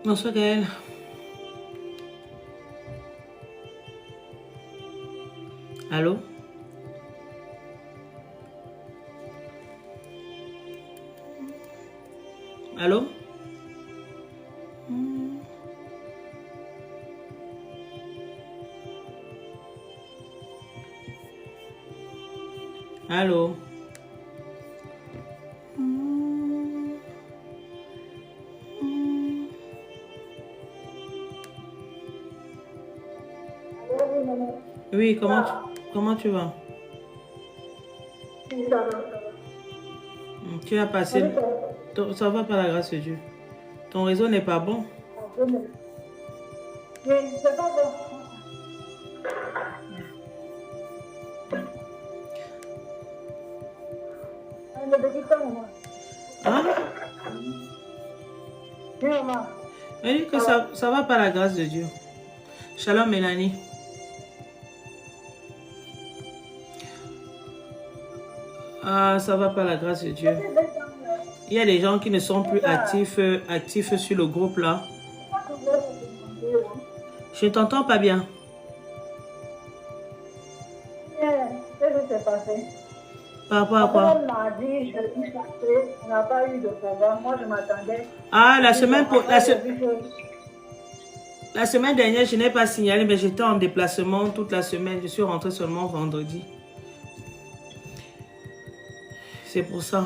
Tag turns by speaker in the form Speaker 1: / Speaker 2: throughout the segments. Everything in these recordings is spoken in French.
Speaker 1: Bonsoir Gaël. Allô? Allô? Allô? Oui, comment tu vas? Tu as passé... Ça va par la grâce de Dieu. Ton réseau n'est pas bon?
Speaker 2: Oui, c'est pas bon.
Speaker 1: Hein?
Speaker 2: Oui, maman.
Speaker 1: Elle dit que ça va par la grâce de Dieu. Shalom Mélanie. Ah, ça va par la grâce de Dieu. Il y a des gens qui ne sont plus actifs sur le groupe là. Je ne t'entends pas bien.
Speaker 2: Qu'est-ce qui s'est passé?
Speaker 1: Par rapport à quoi?
Speaker 2: On m'a dit, je suis cherchée, on n'a pas eu de programme. Moi, je m'attendais.
Speaker 1: Ah, la semaine dernière, je n'ai pas signalé, mais j'étais en déplacement toute la semaine. Je suis rentrée seulement vendredi. C'est pour ça.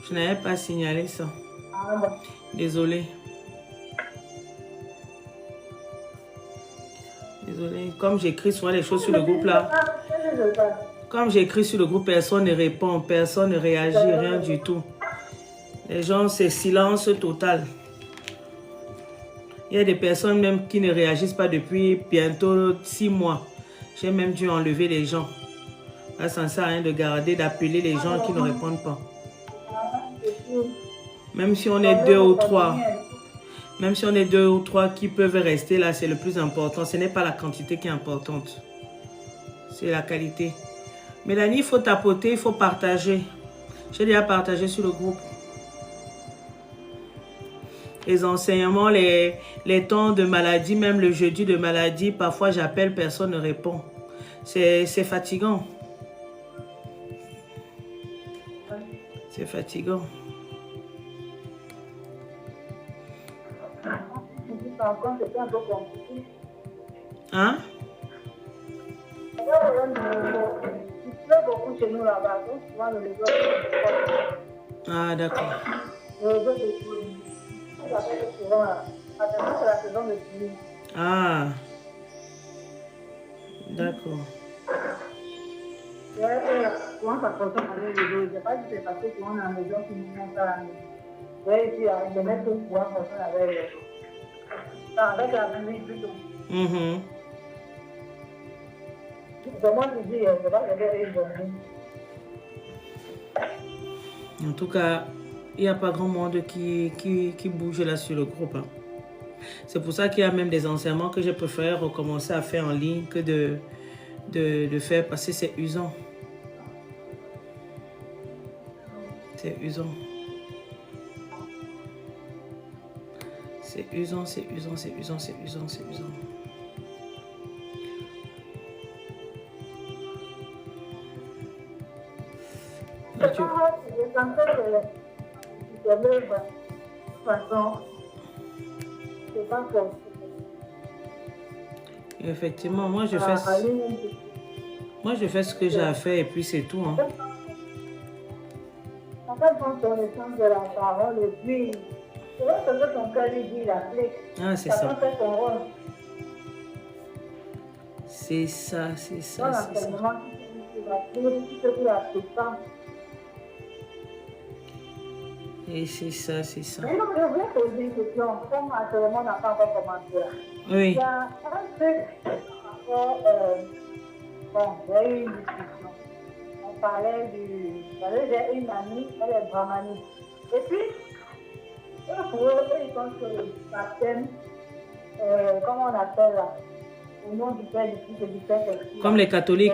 Speaker 1: Je n'avais pas signalé ça.
Speaker 2: Ah, bon.
Speaker 1: Désolée. Désolée. Comme j'écris souvent les choses sur le groupe là. Comme j'écris sur le groupe, personne ne répond, personne ne réagit, rien du tout. Les gens, c'est silence total. Il y a des personnes même qui ne réagissent pas depuis bientôt 6 mois. J'ai même dû enlever les gens. Là, ça ne sert à rien de garder, d'appeler les gens qui ne répondent pas. Même si on est 2 ou 3. Même si on est 2 ou 3 qui peuvent rester là, c'est le plus important. Ce n'est pas la quantité qui est importante. C'est la qualité. Mélanie, il faut tapoter, il faut partager. J'ai déjà partagé sur le groupe. Les enseignements, les temps de maladie, même le jeudi de maladie, parfois j'appelle, personne ne répond. C'est fatigant. C'est fatigant. Hein? Ah, d'accord. Ah, d'accord. En tout cas, il n'y a pas grand monde qui bouge là sur le groupe. Hein. C'est pour ça qu'il y a même des enseignements que j'ai préféré recommencer à faire en ligne que de faire parce que c'est usant. C'est usant. C'est usant, c'est usant, c'est usant, c'est usant, c'est usant. Effectivement, moi je fais ce que j'ai à faire et puis c'est tout. Hein.
Speaker 2: En fait, quand on est de la parole et puis, c'est vrai que ton cœur lui dit, il applique.
Speaker 1: Ah, c'est ça.
Speaker 2: Fait son rôle.
Speaker 1: C'est ça, c'est ça, c'est ça. Et c'est ça, c'est ça.
Speaker 2: Mais donc, je voulais poser une question. Comme actuellement, on n'a pas encore commencé.
Speaker 1: Oui.
Speaker 2: Il y a un truc encore, bon, il y a eu une discussion. On parlait j'ai une amie, elle est brahmanique. Et puis, pour eux, ils pensent que le baptême, comment on appelle là, au nom du Père, du Fils et du Saint-Esprit.
Speaker 1: Comme les catholiques.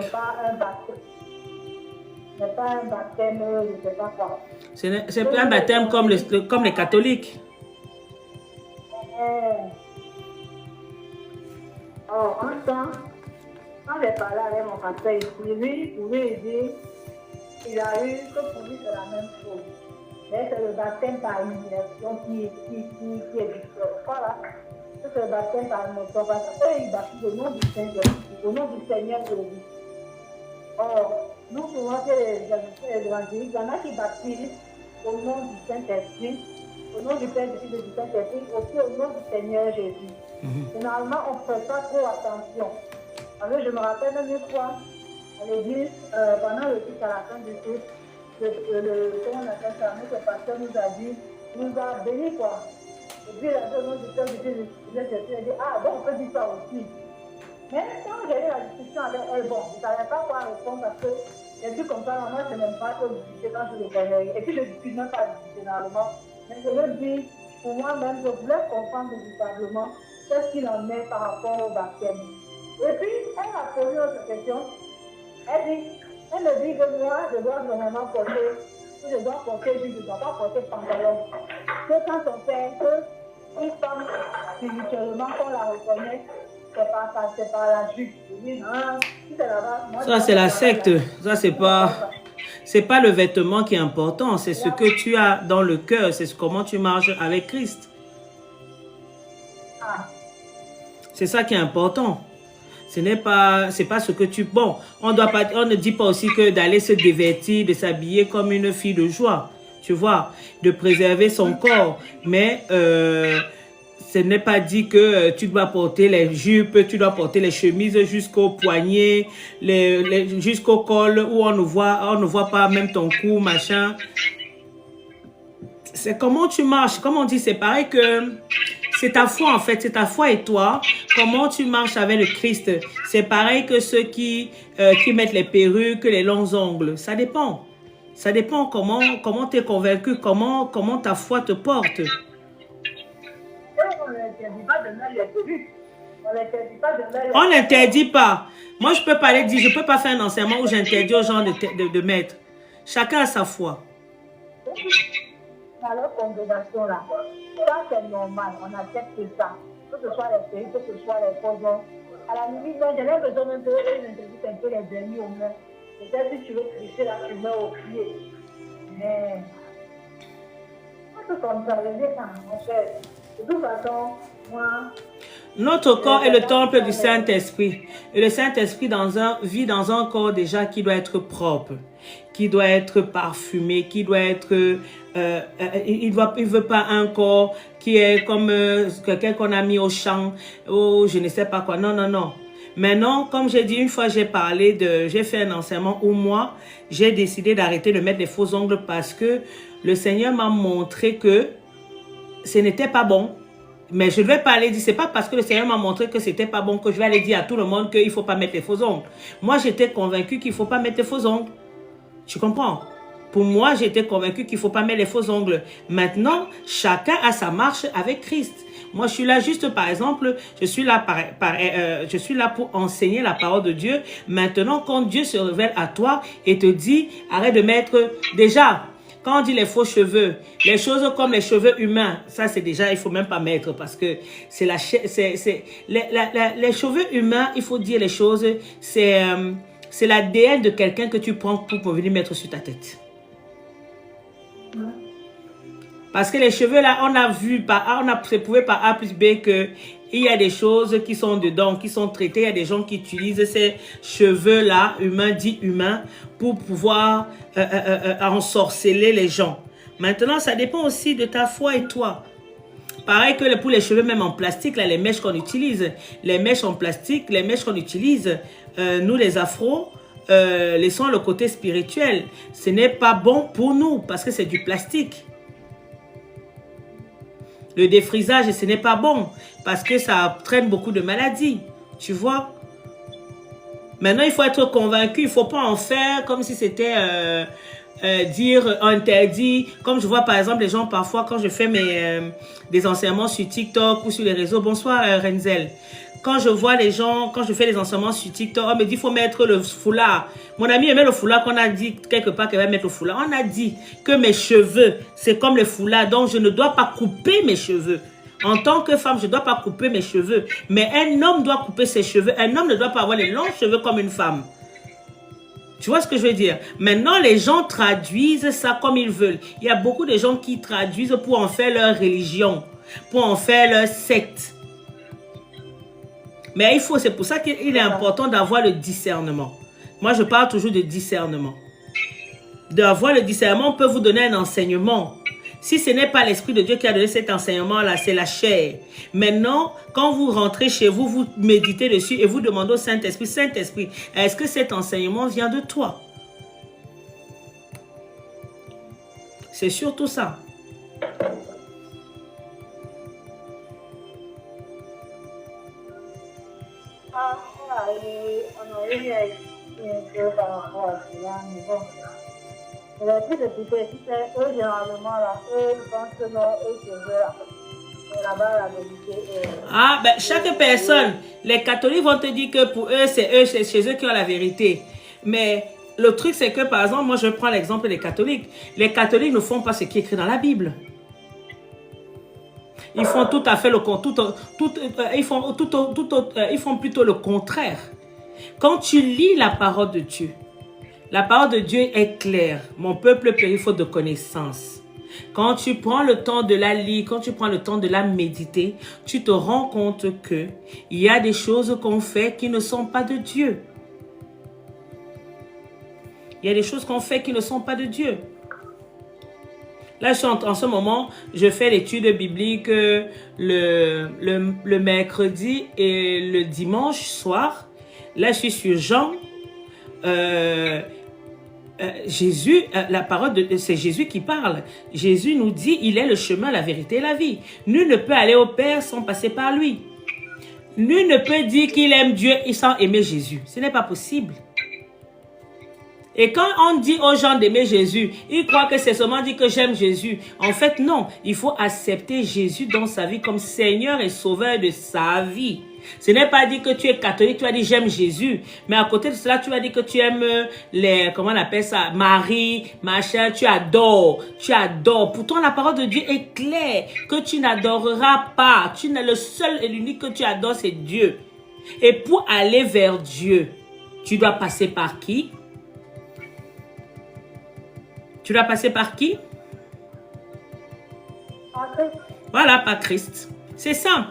Speaker 2: C'est pas un baptême, je ne sais pas quoi.
Speaker 1: C'est pas un baptême comme les catholiques.
Speaker 2: Oh, un temps, quand j'ai parlé avec mon pasteur ici, lui, il pouvait dire qu'il a eu que pour lui c'est la même chose. Mais c'est le baptême par immersion qui est différent. Voilà. C'est le baptême par immersion. Parce qu'eux, ils baptisent au nom du Saint-Esprit, au nom du Seigneur Jésus. Or, nous, souvent, les évangéliques, il y en a qui baptisent au nom du Saint-Esprit, au nom du Père, du Fils et du Saint-Esprit, aussi au nom du Seigneur Jésus. Généralement, on ne fait pas trop attention. Alors, je me rappelle même une fois, à l'église, pendant le culte à la fin du culte, comment on appelle ça, notre pasteur nous a dit, nous a béni quoi. Et puis, il a dit au nom du Père, du Fils et du Saint-Esprit, il a dit, ah bon, on peut dire ça aussi. Mais quand j'ai eu la discussion avec elle, bon, je ne savais pas quoi répondre parce que j'ai vu comme ça, moi, je n'aime pas trop discuter quand je le connais. Et puis, je ne discute même pas généralement. Mais je le dis, pour moi-même, je voulais comprendre véritablement qu'est-ce qu'il en est par rapport au baptême. Et puis, elle a posé autre question. Elle me dit que moi, je dois vraiment porter, si je dois porter, je ne dois pas porter pantalon. Que quand on fait qu'une femme, spirituellement, qu'on la reconnaît, c'est pas la jupe. Je dis, non, si c'est là-bas, moi,
Speaker 1: ça, c'est la secte. Ça, c'est pas le vêtement qui est important. C'est ce que tu as dans le cœur. C'est comment tu marches avec Christ.
Speaker 2: Ah.
Speaker 1: C'est ça qui est important. C'est pas ce que tu... Bon, on ne dit pas aussi que d'aller se dévêtir, de s'habiller comme une fille de joie. Tu vois, de préserver son corps. Mais... ce n'est pas dit que tu dois porter les jupes, tu dois porter les chemises jusqu'au poignet, jusqu'au col, où on ne voit pas même ton cou, machin. C'est comment tu marches. Comme on dit, c'est pareil que c'est ta foi en fait, c'est ta foi et toi. Comment tu marches avec le Christ. C'est pareil que ceux qui mettent les perruques, les longs ongles. Ça dépend. Ça dépend comment tu es convaincu, comment ta foi te porte. On n'interdit pas. Moi, je peux pas aller dire, je peux pas faire un enseignement où j'interdis aux gens de mettre. Chacun a sa foi.
Speaker 2: Dans leur congrégation là, ça c'est normal, on accepte ça. Que ce soit les pays, que ce soit les posons. À la limite, j'ai l'impression même que les interdisent un peu les derniers aux mains. Peut-être si tu veux tricher là, tu mets au pied. Mais, on peut contrarier quand on fait. De toute façon, moi...
Speaker 1: Notre corps est le temple du Saint-Esprit. Et le Saint-Esprit vit dans un corps déjà qui doit être propre, qui doit être parfumé, qui doit être... il veut pas un corps qui est comme quelqu'un qu'on a mis au champ, ou je ne sais pas quoi. Non, non, non. Maintenant, comme j'ai dit, une fois j'ai fait un enseignement où moi, j'ai décidé d'arrêter de mettre des faux ongles parce que le Seigneur m'a montré que ce n'était pas bon. Mais je ne vais pas aller dire, c'est pas parce que le Seigneur m'a montré que c'était pas bon que je vais aller dire à tout le monde qu'il ne faut pas mettre les faux ongles. Moi, j'étais convaincu qu'il ne faut pas mettre les faux ongles. Tu comprends? Pour moi, j'étais convaincu qu'il ne faut pas mettre les faux ongles. Maintenant, chacun a sa marche avec Christ. Moi, je suis là juste, par exemple, je suis là pour enseigner la parole de Dieu. Maintenant, quand Dieu se révèle à toi et te dit, arrête de mettre déjà... Quand on dit les faux cheveux, les choses comme les cheveux humains, ça c'est déjà, il ne faut même pas mettre parce que c'est les cheveux humains, il faut dire les choses, c'est l'ADN de quelqu'un que tu prends pour venir mettre sur ta tête. Parce que les cheveux là, on a prouvé par A plus B que il y a des choses qui sont dedans, qui sont traitées. Il y a des gens qui utilisent ces cheveux-là, dits humains, pour pouvoir ensorceler les gens. Maintenant, ça dépend aussi de ta foi et toi. Pareil que pour les cheveux, même en plastique, là, les mèches qu'on utilise. Les mèches en plastique, les mèches qu'on utilise, nous les afros, laissons le côté spirituel. Ce n'est pas bon pour nous parce que c'est du plastique. Le défrisage, ce n'est pas bon parce que ça traîne beaucoup de maladies. Tu vois? Maintenant, il faut être convaincu. Il ne faut pas en faire comme si c'était dire interdit. Comme je vois par exemple les gens parfois quand je fais des enseignements sur TikTok ou sur les réseaux. Bonsoir Renzel. Quand je vois les gens, quand je fais des enseignements sur TikTok, on me dit qu'il faut mettre le foulard. Mon ami aimait le foulard qu'on a dit quelque part qu'elle va mettre le foulard. On a dit que mes cheveux, c'est comme le foulard, donc je ne dois pas couper mes cheveux. En tant que femme, je ne dois pas couper mes cheveux. Mais un homme doit couper ses cheveux. Un homme ne doit pas avoir les longs cheveux comme une femme. Tu vois ce que je veux dire? Maintenant, les gens traduisent ça comme ils veulent. Il y a beaucoup de gens qui traduisent pour en faire leur religion, pour en faire leur secte. Mais c'est pour ça qu'il est important d'avoir le discernement. Moi, je parle toujours de discernement. D'avoir le discernement peut vous donner un enseignement. Si ce n'est pas l'Esprit de Dieu qui a donné cet enseignement-là, c'est la chair. Maintenant, quand vous rentrez chez vous, vous méditez dessus et vous demandez au Saint-Esprit, Saint-Esprit, est-ce que cet enseignement vient de toi? C'est surtout ça.
Speaker 2: On a eu un peu par rapport à cela, mais bon. Je vais plus écouter, si c'est eux généralement là, eux ils pensent que non, eux c'est vrai là. Et là-bas la vérité est...
Speaker 1: Ah, ben chaque personne, les catholiques vont te dire que pour eux, c'est chez eux qui ont la vérité. Mais le truc c'est que par exemple, moi je prends l'exemple des catholiques. Les catholiques ne font pas ce qui est écrit dans la Bible. Ils font tout à fait le contraire. Ils font plutôt le contraire. Quand tu lis la parole de Dieu, la parole de Dieu est claire. Mon peuple périt faute de connaissance. Quand tu prends le temps de la lire, quand tu prends le temps de la méditer, tu te rends compte que il y a des choses qu'on fait qui ne sont pas de Dieu. Il y a des choses qu'on fait qui ne sont pas de Dieu. Là, en ce moment, je fais l'étude biblique le mercredi et le dimanche soir. Là, je suis sur Jean. Jésus, la parole c'est Jésus qui parle. Jésus nous dit, il est le chemin, la vérité et la vie. Nul ne peut aller au Père sans passer par lui. Nul ne peut dire qu'il aime Dieu sans aimer Jésus. Ce n'est pas possible. Et quand on dit aux gens d'aimer Jésus, ils croient que c'est seulement dire que j'aime Jésus. En fait, non. Il faut accepter Jésus dans sa vie comme Seigneur et Sauveur de sa vie. Ce n'est pas dire que tu es catholique, tu vas dire j'aime Jésus. Mais à côté de cela, tu vas dire que tu aimes les, comment on appelle ça, Marie, machin, tu adores. Tu adores. Pourtant, la parole de Dieu est claire que tu n'adoreras pas. Le seul et l'unique que tu adores, c'est Dieu. Et pour aller vers Dieu, tu dois passer par qui? Tu dois passer par qui?
Speaker 2: Par Christ.
Speaker 1: Voilà, par Christ. C'est simple.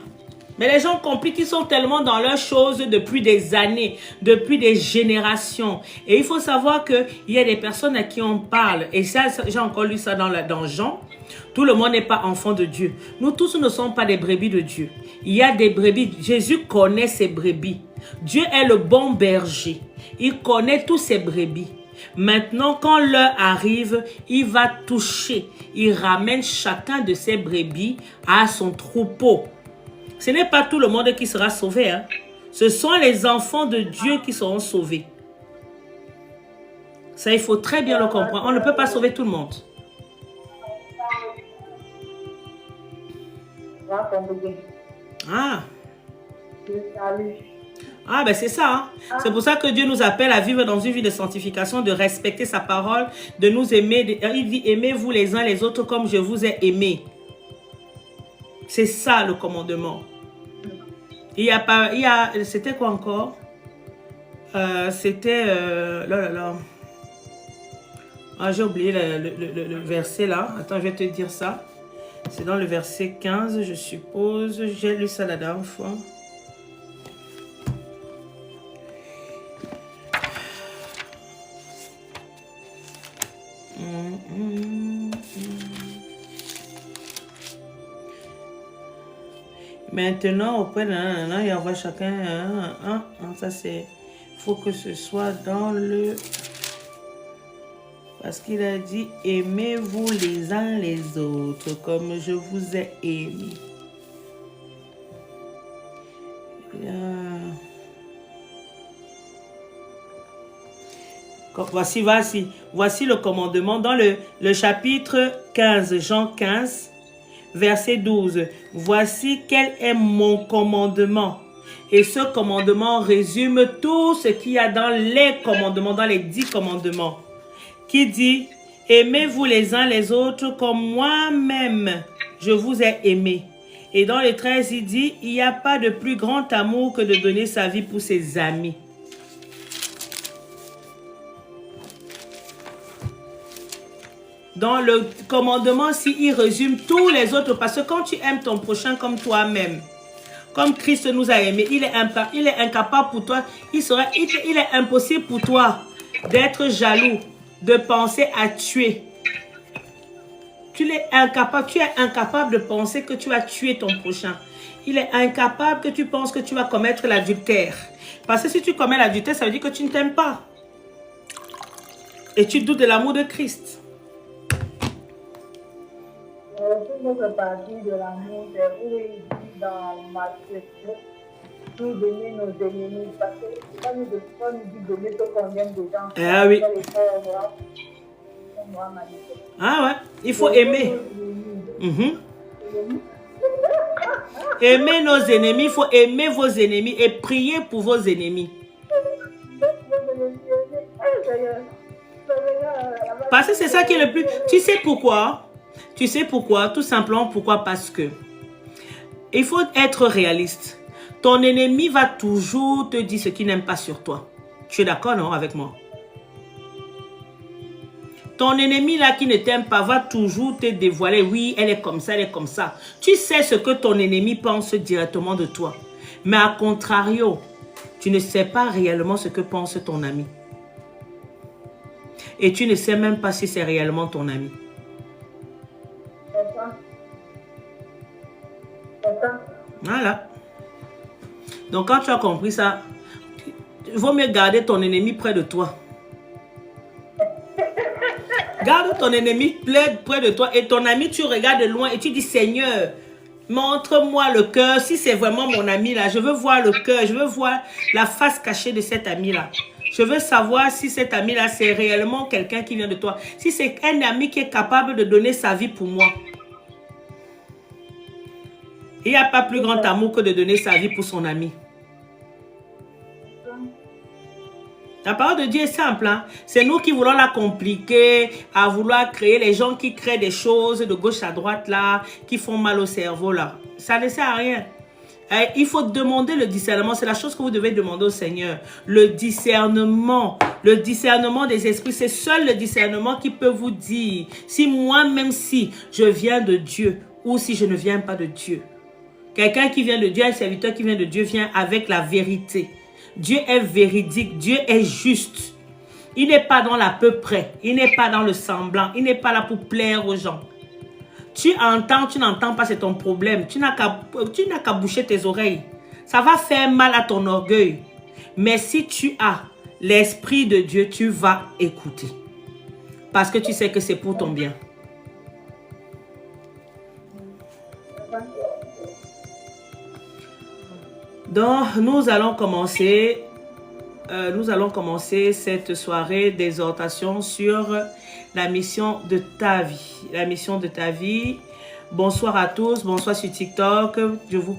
Speaker 1: Mais les gens compliquent, ils sont tellement dans leurs choses depuis des années, depuis des générations. Et il faut savoir qu'il y a des personnes à qui on parle. Et ça, j'ai encore lu ça dans Jean. Tout le monde n'est pas enfant de Dieu. Nous tous ne sommes pas des brebis de Dieu. Il y a des brebis. Jésus connaît ses brebis. Dieu est le bon berger. Il connaît tous ses brebis. Maintenant, quand l'heure arrive, il va toucher. Il ramène chacun de ses brebis à son troupeau. Ce n'est pas tout le monde qui sera sauvé. Hein. Ce sont les enfants de Dieu qui seront sauvés. Ça, il faut très bien le comprendre. On ne peut pas sauver tout le monde. Ah. Ah, ben c'est ça. Hein. C'est pour ça que Dieu nous appelle à vivre dans une vie de sanctification, de respecter sa parole, de nous aimer. Il dit, aimez-vous les uns les autres comme je vous ai aimés. C'est ça le commandement. C'était quoi encore? C'était, Ah, j'ai oublié le verset là. Attends, je vais te dire ça. C'est dans le verset 15, je suppose. J'ai lu ça la dernière fois. Maintenant, auprès de il y a chacun ça c'est... faut que ce soit dans le... Parce qu'il a dit, aimez-vous les uns les autres comme je vous ai aimé. Voici le commandement dans le chapitre 15, Jean 15, verset 12. Voici quel est mon commandement. Et ce commandement résume tout ce qu'il y a dans les commandements, dans les 10 commandements. Qui dit, aimez-vous les uns les autres comme moi-même je vous ai aimé. Et dans les 13, il dit, il n'y a pas de plus grand amour que de donner sa vie pour ses amis. Dans le commandement, il résume tous les autres, parce que quand tu aimes ton prochain comme toi-même, comme Christ nous a aimés, il est incapable pour toi, il est impossible pour toi d'être jaloux, de penser à tuer. Tu es incapable de penser que tu vas tuer ton prochain. Il est incapable que tu penses que tu vas commettre l'adultère. Parce que si tu commets l'adultère, ça veut dire que tu ne t'aimes pas. Et tu doutes de l'amour de Christ.
Speaker 2: Toute notre partie de l'amour, c'est où il dit dans Matthieu, nous donner nos ennemis. Parce que quand nous dit donner ce qu'on aime des gens,
Speaker 1: ah oui. Ah ouais, il faut aimer. Aimer nos ennemis, il faut aimer vos ennemis et prier pour vos ennemis. Parce que c'est ça qui est le plus... Tu sais pourquoi? Tu sais pourquoi? Tout simplement pourquoi? Parce que il faut être réaliste. Ton ennemi va toujours te dire ce qu'il n'aime pas sur toi. Tu es d'accord, non, avec moi? Ton ennemi là qui ne t'aime pas va toujours te dévoiler. Oui, elle est comme ça, elle est comme ça. Tu sais ce que ton ennemi pense directement de toi. Mais à contrario, tu ne sais pas réellement ce que pense ton ami. Et tu ne sais même pas si c'est réellement ton ami. Voilà. Donc quand tu as compris ça, il vaut mieux garder ton ennemi près de toi. Garde ton ennemi près de toi et ton ami, tu regardes de loin et tu dis, Seigneur, montre-moi le cœur. Si c'est vraiment mon ami là, je veux voir le cœur, je veux voir la face cachée de cet ami là. Je veux savoir si cet ami là, c'est réellement quelqu'un qui vient de toi. Si c'est un ami qui est capable de donner sa vie pour moi. Il n'y a pas plus grand amour que de donner sa vie pour son ami. La parole de Dieu est simple. Hein? C'est nous qui voulons la compliquer, à vouloir créer les gens qui créent des choses de gauche à droite là, qui font mal au cerveau là. Ça ne sert à rien. Il faut demander le discernement. C'est la chose que vous devez demander au Seigneur. Le discernement des esprits. C'est seul le discernement qui peut vous dire si moi-même si je viens de Dieu ou si je ne viens pas de Dieu. Quelqu'un qui vient de Dieu, un serviteur qui vient de Dieu vient avec la vérité. Dieu est véridique, Dieu est juste. Il n'est pas dans l'à peu près, il n'est pas dans le semblant, il n'est pas là pour plaire aux gens. Tu entends, tu n'entends pas, c'est ton problème. Tu n'as qu'à boucher tes oreilles. Ça va faire mal à ton orgueil. Mais si tu as l'Esprit de Dieu, tu vas écouter. Parce que tu sais que c'est pour ton bien. Donc, nous allons commencer cette soirée d'exhortation sur la mission de ta vie. La mission de ta vie. Bonsoir à tous, bonsoir sur TikTok. Je vous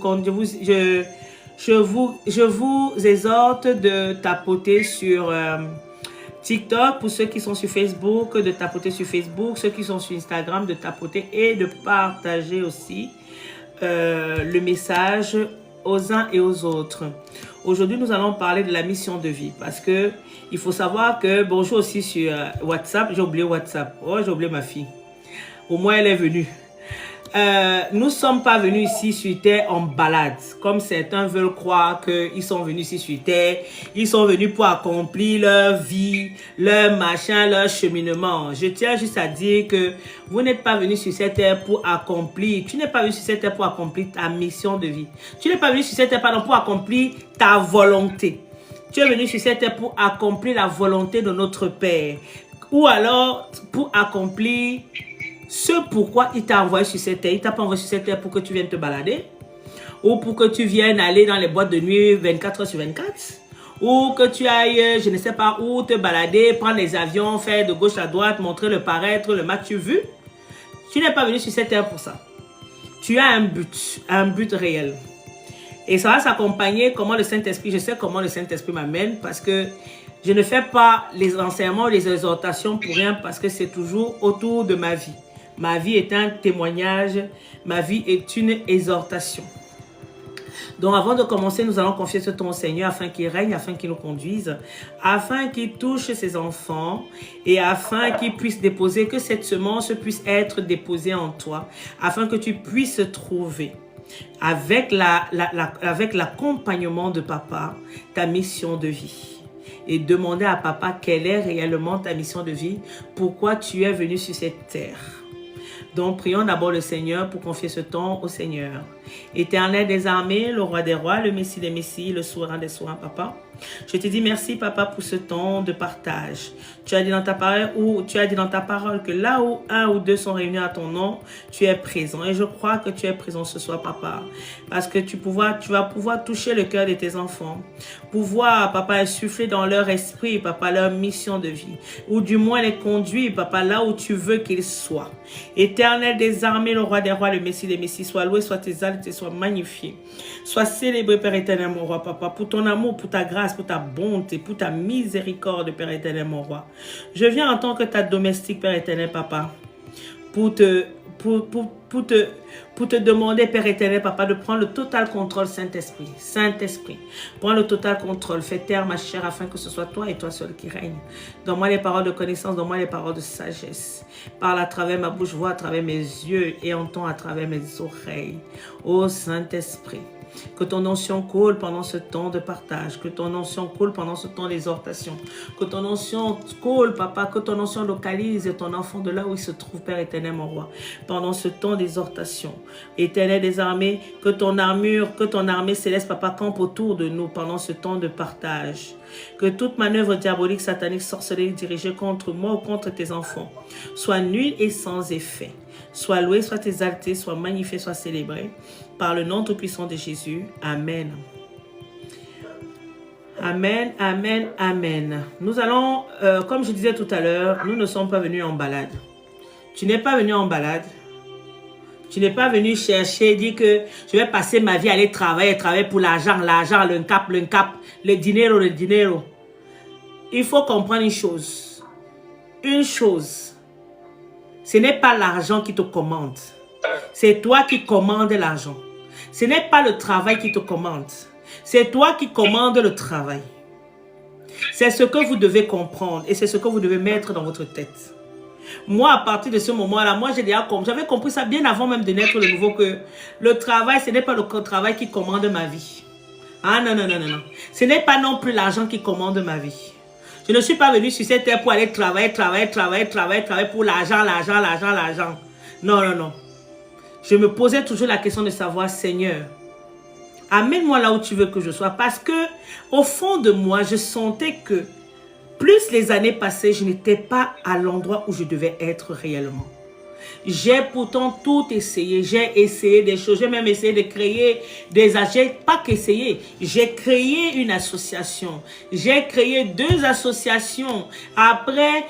Speaker 1: exhorte de tapoter sur TikTok. Pour ceux qui sont sur Facebook, de tapoter sur Facebook. Ceux qui sont sur Instagram, de tapoter et de partager aussi le message aux uns et aux autres. Aujourd'hui, nous allons parler de la mission de vie parce que il faut savoir que, bonjour aussi sur WhatsApp, j'ai oublié WhatsApp. Oh, j'ai oublié ma fille. Au moins, elle est venue. Nous ne sommes pas venus ici sur Terre en balade, comme certains veulent croire qu'ils sont venus ici sur Terre. Ils sont venus pour accomplir leur vie, leur machin, leur cheminement. Je tiens juste à dire que vous n'êtes pas venus sur cette terre pour accomplir. Tu n'es pas venu sur cette terre pour accomplir ta mission de vie. Tu n'es pas venu sur cette terre pardon, pour accomplir ta volonté. Tu es venu sur cette terre pour accomplir la volonté de notre Père. Ou alors pour accomplir ce pourquoi il t'a envoyé sur cette terre. Il t'a pas envoyé sur cette terre pour que tu viennes te balader. Ou pour que tu viennes aller dans les boîtes de nuit 24 heures sur 24. Ou que tu ailles, je ne sais pas où, te balader, prendre les avions, faire de gauche à droite, montrer le paraître, le match vu. Tu n'es pas venu sur cette terre pour ça. Tu as un but réel. Et ça va s'accompagner comment le Saint-Esprit, je sais comment le Saint-Esprit m'amène parce que je ne fais pas les enseignements, les exhortations pour rien parce que c'est toujours autour de ma vie. Ma vie est un témoignage. Ma vie est une exhortation. Donc avant de commencer, nous allons confier ce temps au Seigneur afin qu'il règne, afin qu'il nous conduise, afin qu'il touche ses enfants et afin qu'il puisse déposer, que cette semence puisse être déposée en toi, afin que tu puisses trouver avec l'accompagnement de papa ta mission de vie. Et demander à papa quelle est réellement ta mission de vie, pourquoi tu es venu sur cette terre. Donc, prions d'abord le Seigneur pour confier ce temps au Seigneur. Éternel des armées, le roi des rois, le Messie des messies, le souverain des souverains, papa. Je te dis merci, papa, pour ce temps de partage. Tu as dit dans ta parole, que là où un ou deux sont réunis à ton nom, tu es présent. Et je crois que tu es présent ce soir, papa. Parce que tu vas pouvoir toucher le cœur de tes enfants. Pouvoir, papa, insuffler dans leur esprit, papa, leur mission de vie. Ou du moins les conduire, papa, là où tu veux qu'ils soient. Éternel des armées, le roi des rois, le Messie des messies, sois loué, sois exalté, sois magnifié. Sois célébré, Père éternel, mon roi, papa, pour ton amour, pour ta grâce, pour ta bonté, pour ta miséricorde, Père éternel, mon roi. Je viens en tant que ta domestique, Père éternel, papa, pour te demander, Père éternel, papa, de prendre le total contrôle, Saint-Esprit. Saint-Esprit, prends le total contrôle. Fais taire ma chair afin que ce soit toi et toi seul qui règne. Donne-moi les paroles de connaissance, donne-moi les paroles de sagesse. Parle à travers ma bouche, vois à travers mes yeux et entends à travers mes oreilles. Ô Saint-Esprit, que ton onction coule pendant ce temps de partage, que ton onction coule pendant ce temps d'exhortation, que ton onction coule, papa, que ton onction localise ton enfant de là où il se trouve, Père éternel, mon roi, pendant ce temps d'exhortation. Éternel des armées, que ton armée céleste, papa, campe autour de nous pendant ce temps de partage. Que toute manœuvre diabolique, satanique, sorcellerie dirigée contre moi ou contre tes enfants soit nulle et sans effet. Sois loué, sois exalté, sois magnifié, sois célébré. Par le nom tout-puissant de Jésus. Amen. Amen, amen, amen. Nous allons, comme je disais tout à l'heure, nous ne sommes pas venus en balade. Tu n'es pas venu en balade. Tu n'es pas venu chercher, dire que je vais passer ma vie à aller travailler pour l'argent, le cap, le dinero. Il faut comprendre une chose. Une chose. Ce n'est pas l'argent qui te commande. C'est toi qui commandes l'argent. Ce n'est pas le travail qui te commande. C'est toi qui commandes le travail. C'est ce que vous devez comprendre et c'est ce que vous devez mettre dans votre tête. Moi, à partir de ce moment-là, j'avais compris ça bien avant même de naître le nouveau, que le travail, ce n'est pas le travail qui commande ma vie. Ah non. Ce n'est pas non plus l'argent qui commande ma vie. Je ne suis pas venu sur cette terre pour aller travailler pour l'argent. Non. Je me posais toujours la question de savoir, Seigneur, amène-moi là où tu veux que je sois. Parce que, au fond de moi, je sentais que plus les années passaient, je n'étais pas à l'endroit où je devais être réellement. J'ai pourtant tout essayé. J'ai essayé des choses. J'ai même essayé de créer des agents. Pas qu'essayer. J'ai créé une association. J'ai créé 2 associations. Après,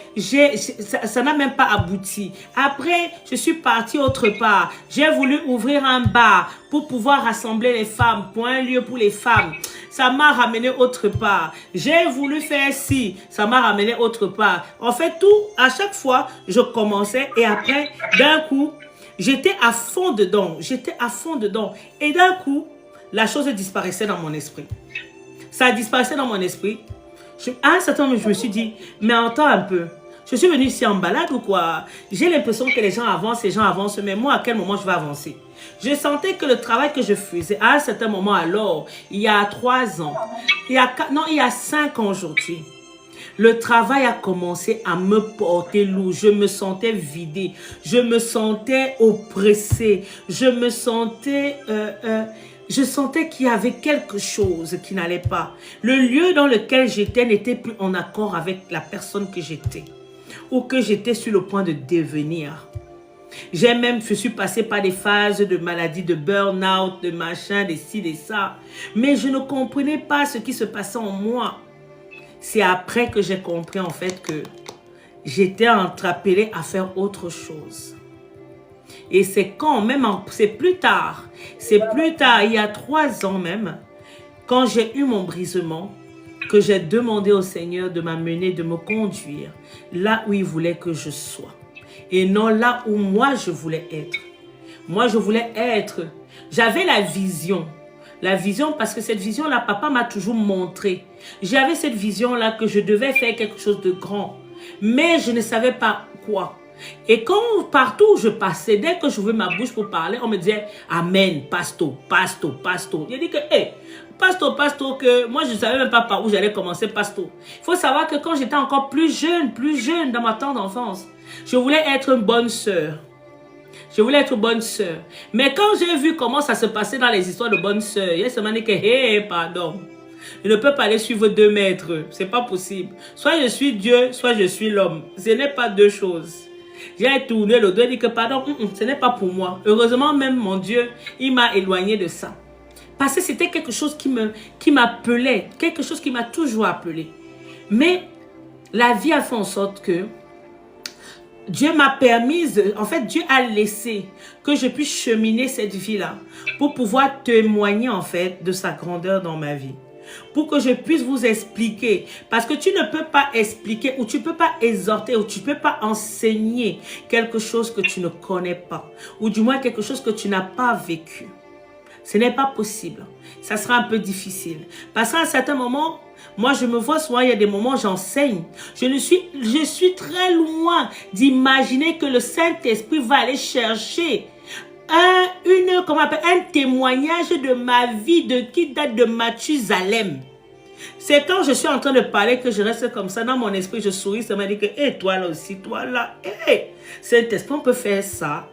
Speaker 1: ça n'a même pas abouti. Après, je suis partie autre part. J'ai voulu ouvrir un bar pour pouvoir rassembler les femmes, pour un lieu pour les femmes. Ça m'a ramené autre part. J'ai voulu faire ci, ça m'a ramené autre part. En fait, tout, à chaque fois, je commençais et après, d'un coup, j'étais à fond dedans. Et d'un coup, la chose disparaissait dans mon esprit. Ça disparaissait dans mon esprit. À un certain moment, je me suis dit, mais attends un peu. Je suis venu ici en balade ou quoi? J'ai l'impression que les gens avancent, mais moi, à quel moment je vais avancer? Je sentais que le travail que je faisais à un certain moment alors, il y a 3 ans, il y a 5 ans aujourd'hui, le travail a commencé à me porter lourd. Je me sentais vidée, je me sentais oppressée, je sentais qu'il y avait quelque chose qui n'allait pas. Le lieu dans lequel j'étais n'était plus en accord avec la personne que j'étais ou que j'étais sur le point de devenir. Je suis passée par des phases de maladie, de burn-out, de machin, de ci, de ça. Mais je ne comprenais pas ce qui se passait en moi. C'est après que j'ai compris en fait que j'étais appelée à faire autre chose. Et c'est c'est plus tard, il y a 3 ans même, quand j'ai eu mon brisement, que j'ai demandé au Seigneur de m'amener, de me conduire là où il voulait que je sois. et non là où moi je voulais être. Moi je voulais être, j'avais la vision parce que cette vision-là, papa m'a toujours montré. J'avais cette vision-là que je devais faire quelque chose de grand, mais je ne savais pas quoi. Et quand partout où je passais, dès que j'ouvrais ma bouche pour parler, on me disait Amen, pasto, pasto, pasto. J'ai dit que, pasto, pasto, que moi je ne savais même pas par où j'allais commencer pasto. Il faut savoir que quand j'étais encore plus jeune dans ma tendre enfance, je voulais être une bonne sœur. Je voulais être bonne sœur. Mais quand j'ai vu comment ça se passait dans les histoires de bonne sœur, il y a ce moment que, pardon, je ne peux pas aller suivre 2 maîtres. C'est pas possible. Soit je suis Dieu, soit je suis l'homme. Ce n'est pas 2 choses. J'ai tourné le dos et dit que pardon, ce n'est pas pour moi. Heureusement même mon Dieu, il m'a éloigné de ça. Parce que c'était quelque chose qui m'appelait, quelque chose qui m'a toujours appelé. Mais la vie a fait en sorte que Dieu m'a permis, en fait Dieu a laissé que je puisse cheminer cette vie-là pour pouvoir témoigner en fait de sa grandeur dans ma vie. Pour que je puisse vous expliquer. Parce que tu ne peux pas expliquer ou tu ne peux pas exhorter ou tu ne peux pas enseigner quelque chose que tu ne connais pas. Ou du moins quelque chose que tu n'as pas vécu. Ce n'est pas possible. Ça sera un peu difficile. Parce qu'à un certain moment, moi je me vois souvent, il y a des moments où j'enseigne. Je suis très loin d'imaginer que le Saint-Esprit va aller chercher un témoignage de ma vie qui date de Mathusalem. C'est quand je suis en train de parler que je reste comme ça dans mon esprit, je souris, ça m'a dit que toi là aussi, toi là, Saint-Esprit, on peut faire ça.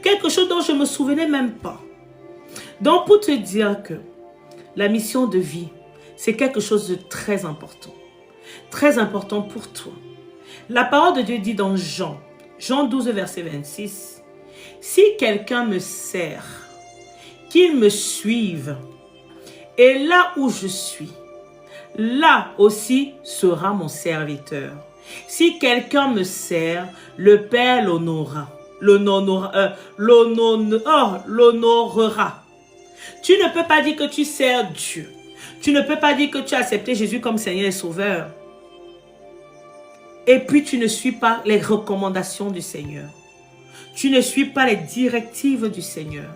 Speaker 1: Quelque chose dont je ne me souvenais même pas. Donc pour te dire que la mission de vie, c'est quelque chose de très important pour toi. La parole de Dieu dit dans Jean 12 verset 26, si quelqu'un me sert, qu'il me suive, et là où je suis, là aussi sera mon serviteur. Si quelqu'un me sert, le Père l'honorera. Tu ne peux pas dire que tu sers Dieu. Tu ne peux pas dire que tu as accepté Jésus comme Seigneur et Sauveur. Et puis tu ne suis pas les recommandations du Seigneur. Tu ne suis pas les directives du Seigneur.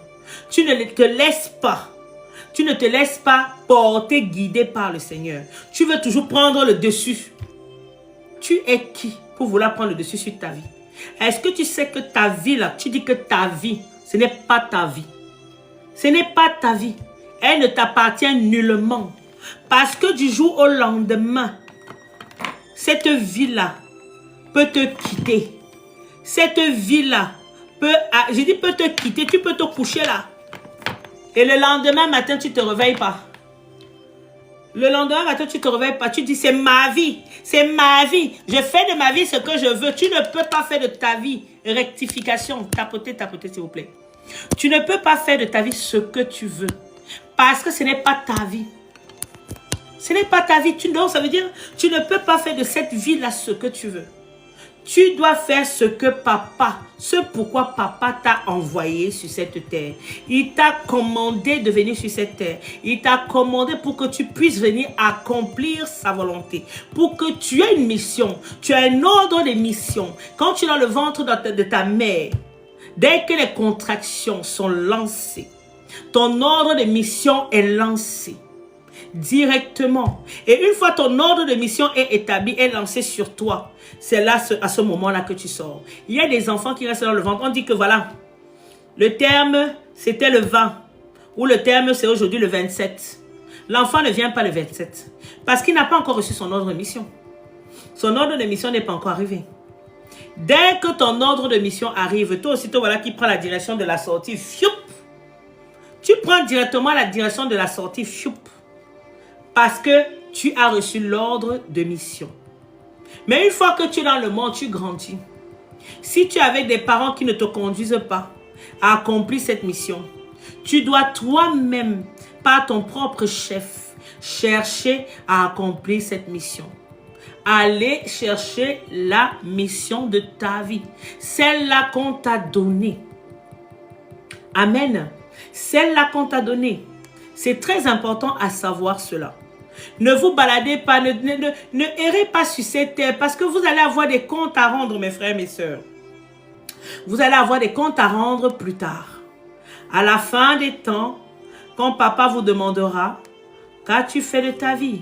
Speaker 1: Tu ne te laisses pas. Tu ne te laisses pas porter, guider par le Seigneur. Tu veux toujours prendre le dessus. Tu es qui pour vouloir prendre le dessus sur ta vie? Est-ce que tu sais que ta vie là, tu dis que ta vie, ce n'est pas ta vie. Ce n'est pas ta vie. Elle ne t'appartient nullement. Parce que du jour au lendemain, cette vie-là peut te quitter. Cette vie-là peut te quitter. Tu peux te coucher là. Et le lendemain matin, tu ne te réveilles pas. Le lendemain matin, tu ne te réveilles pas. Tu dis, c'est ma vie. C'est ma vie. Je fais de ma vie ce que je veux. Tu ne peux pas faire de ta vie. Rectification. Tapotez, s'il vous plaît. Tu ne peux pas faire de ta vie ce que tu veux. Parce que ce n'est pas ta vie. Ce n'est pas ta vie. Donc, ça veut dire, tu ne peux pas faire de cette vie-là ce que tu veux. Tu dois faire ce que ce pourquoi papa t'a envoyé sur cette terre. Il t'a commandé de venir sur cette terre. Il t'a commandé pour que tu puisses venir accomplir sa volonté. Pour que tu aies une mission. Tu as un ordre de mission. Quand tu es dans le ventre de ta mère, dès que les contractions sont lancées, ton ordre de mission est lancé. Directement. Et une fois ton ordre de mission est établi, est lancé sur toi, c'est là, à ce moment-là que tu sors. Il y a des enfants qui restent dans le ventre. On dit que voilà, le terme, c'était le 20. Ou le terme, c'est aujourd'hui le 27. L'enfant ne vient pas le 27. Parce qu'il n'a pas encore reçu son ordre de mission. Son ordre de mission n'est pas encore arrivé. Dès que ton ordre de mission arrive, toi aussitôt, voilà qui prend la direction de la sortie. Fioup. Tu prends directement la direction de la sortie. Fioup. Parce que tu as reçu l'ordre de mission. Mais une fois que tu es dans le monde, tu grandis. Si tu es avec des parents qui ne te conduisent pas à accomplir cette mission, tu dois toi-même, par ton propre chef, chercher à accomplir cette mission. Aller chercher la mission de ta vie. Celle-là qu'on t'a donnée. Amen. Celle-là qu'on t'a donnée. C'est très important à savoir cela. Ne vous baladez pas, ne errez pas sur cette terre parce que vous allez avoir des comptes à rendre, mes frères, mes sœurs. Vous allez avoir des comptes à rendre plus tard. À la fin des temps, quand papa vous demandera, qu'as-tu fait de ta vie?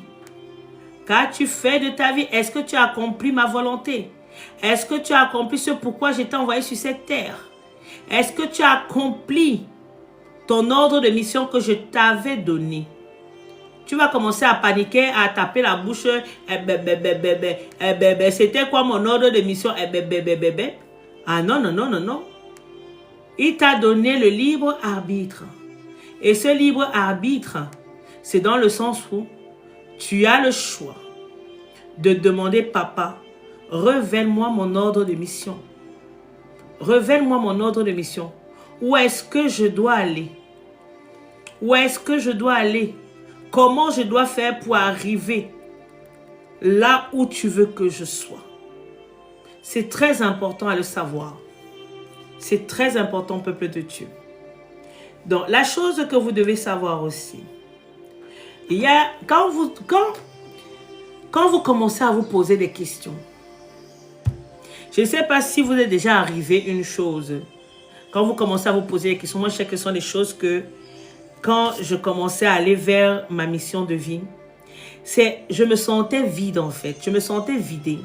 Speaker 1: Qu'as-tu fait de ta vie? Est-ce que tu as accompli ma volonté? Est-ce que tu as accompli ce pourquoi je t'ai envoyé sur cette terre? Est-ce que tu as accompli ton ordre de mission que je t'avais donné? Tu vas commencer à paniquer, à taper la bouche. C'était quoi mon ordre de mission? Ah non, non, non, non, non. Il t'a donné le libre arbitre. Et ce libre arbitre, c'est dans le sens où tu as le choix de demander, papa, révèle-moi mon ordre de mission. Révèle-moi mon ordre de mission. Où est-ce que je dois aller? Où est-ce que je dois aller? Comment je dois faire pour arriver là où tu veux que je sois? C'est très important à le savoir. C'est très important, peuple de Dieu. Donc, la chose que vous devez savoir aussi, il y a, quand vous commencez à vous poser des questions, je ne sais pas si vous est déjà arrivé une chose, quand vous commencez à vous poser des questions, moi je sais que ce sont des choses que, quand je commençais à aller vers ma mission de vie, je me sentais vide en fait, je me sentais vidée.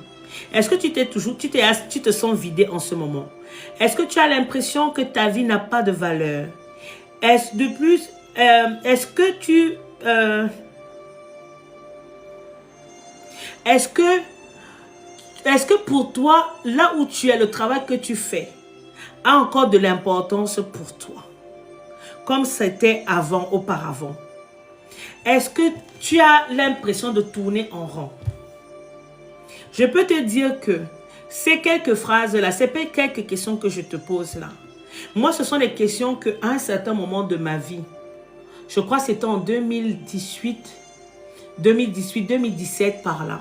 Speaker 1: Est-ce que tu te sens vidé en ce moment? Est-ce que tu as l'impression que ta vie n'a pas de valeur? Est-ce que pour toi, là où tu es, le travail que tu fais a encore de l'importance pour toi, comme c'était auparavant? Est-ce que tu as l'impression de tourner en rond? Je peux te dire que ces quelques phrases-là, ces quelques questions que je te pose là, moi, ce sont des questions qu'à un certain moment de ma vie, je crois que c'était en 2017 par là,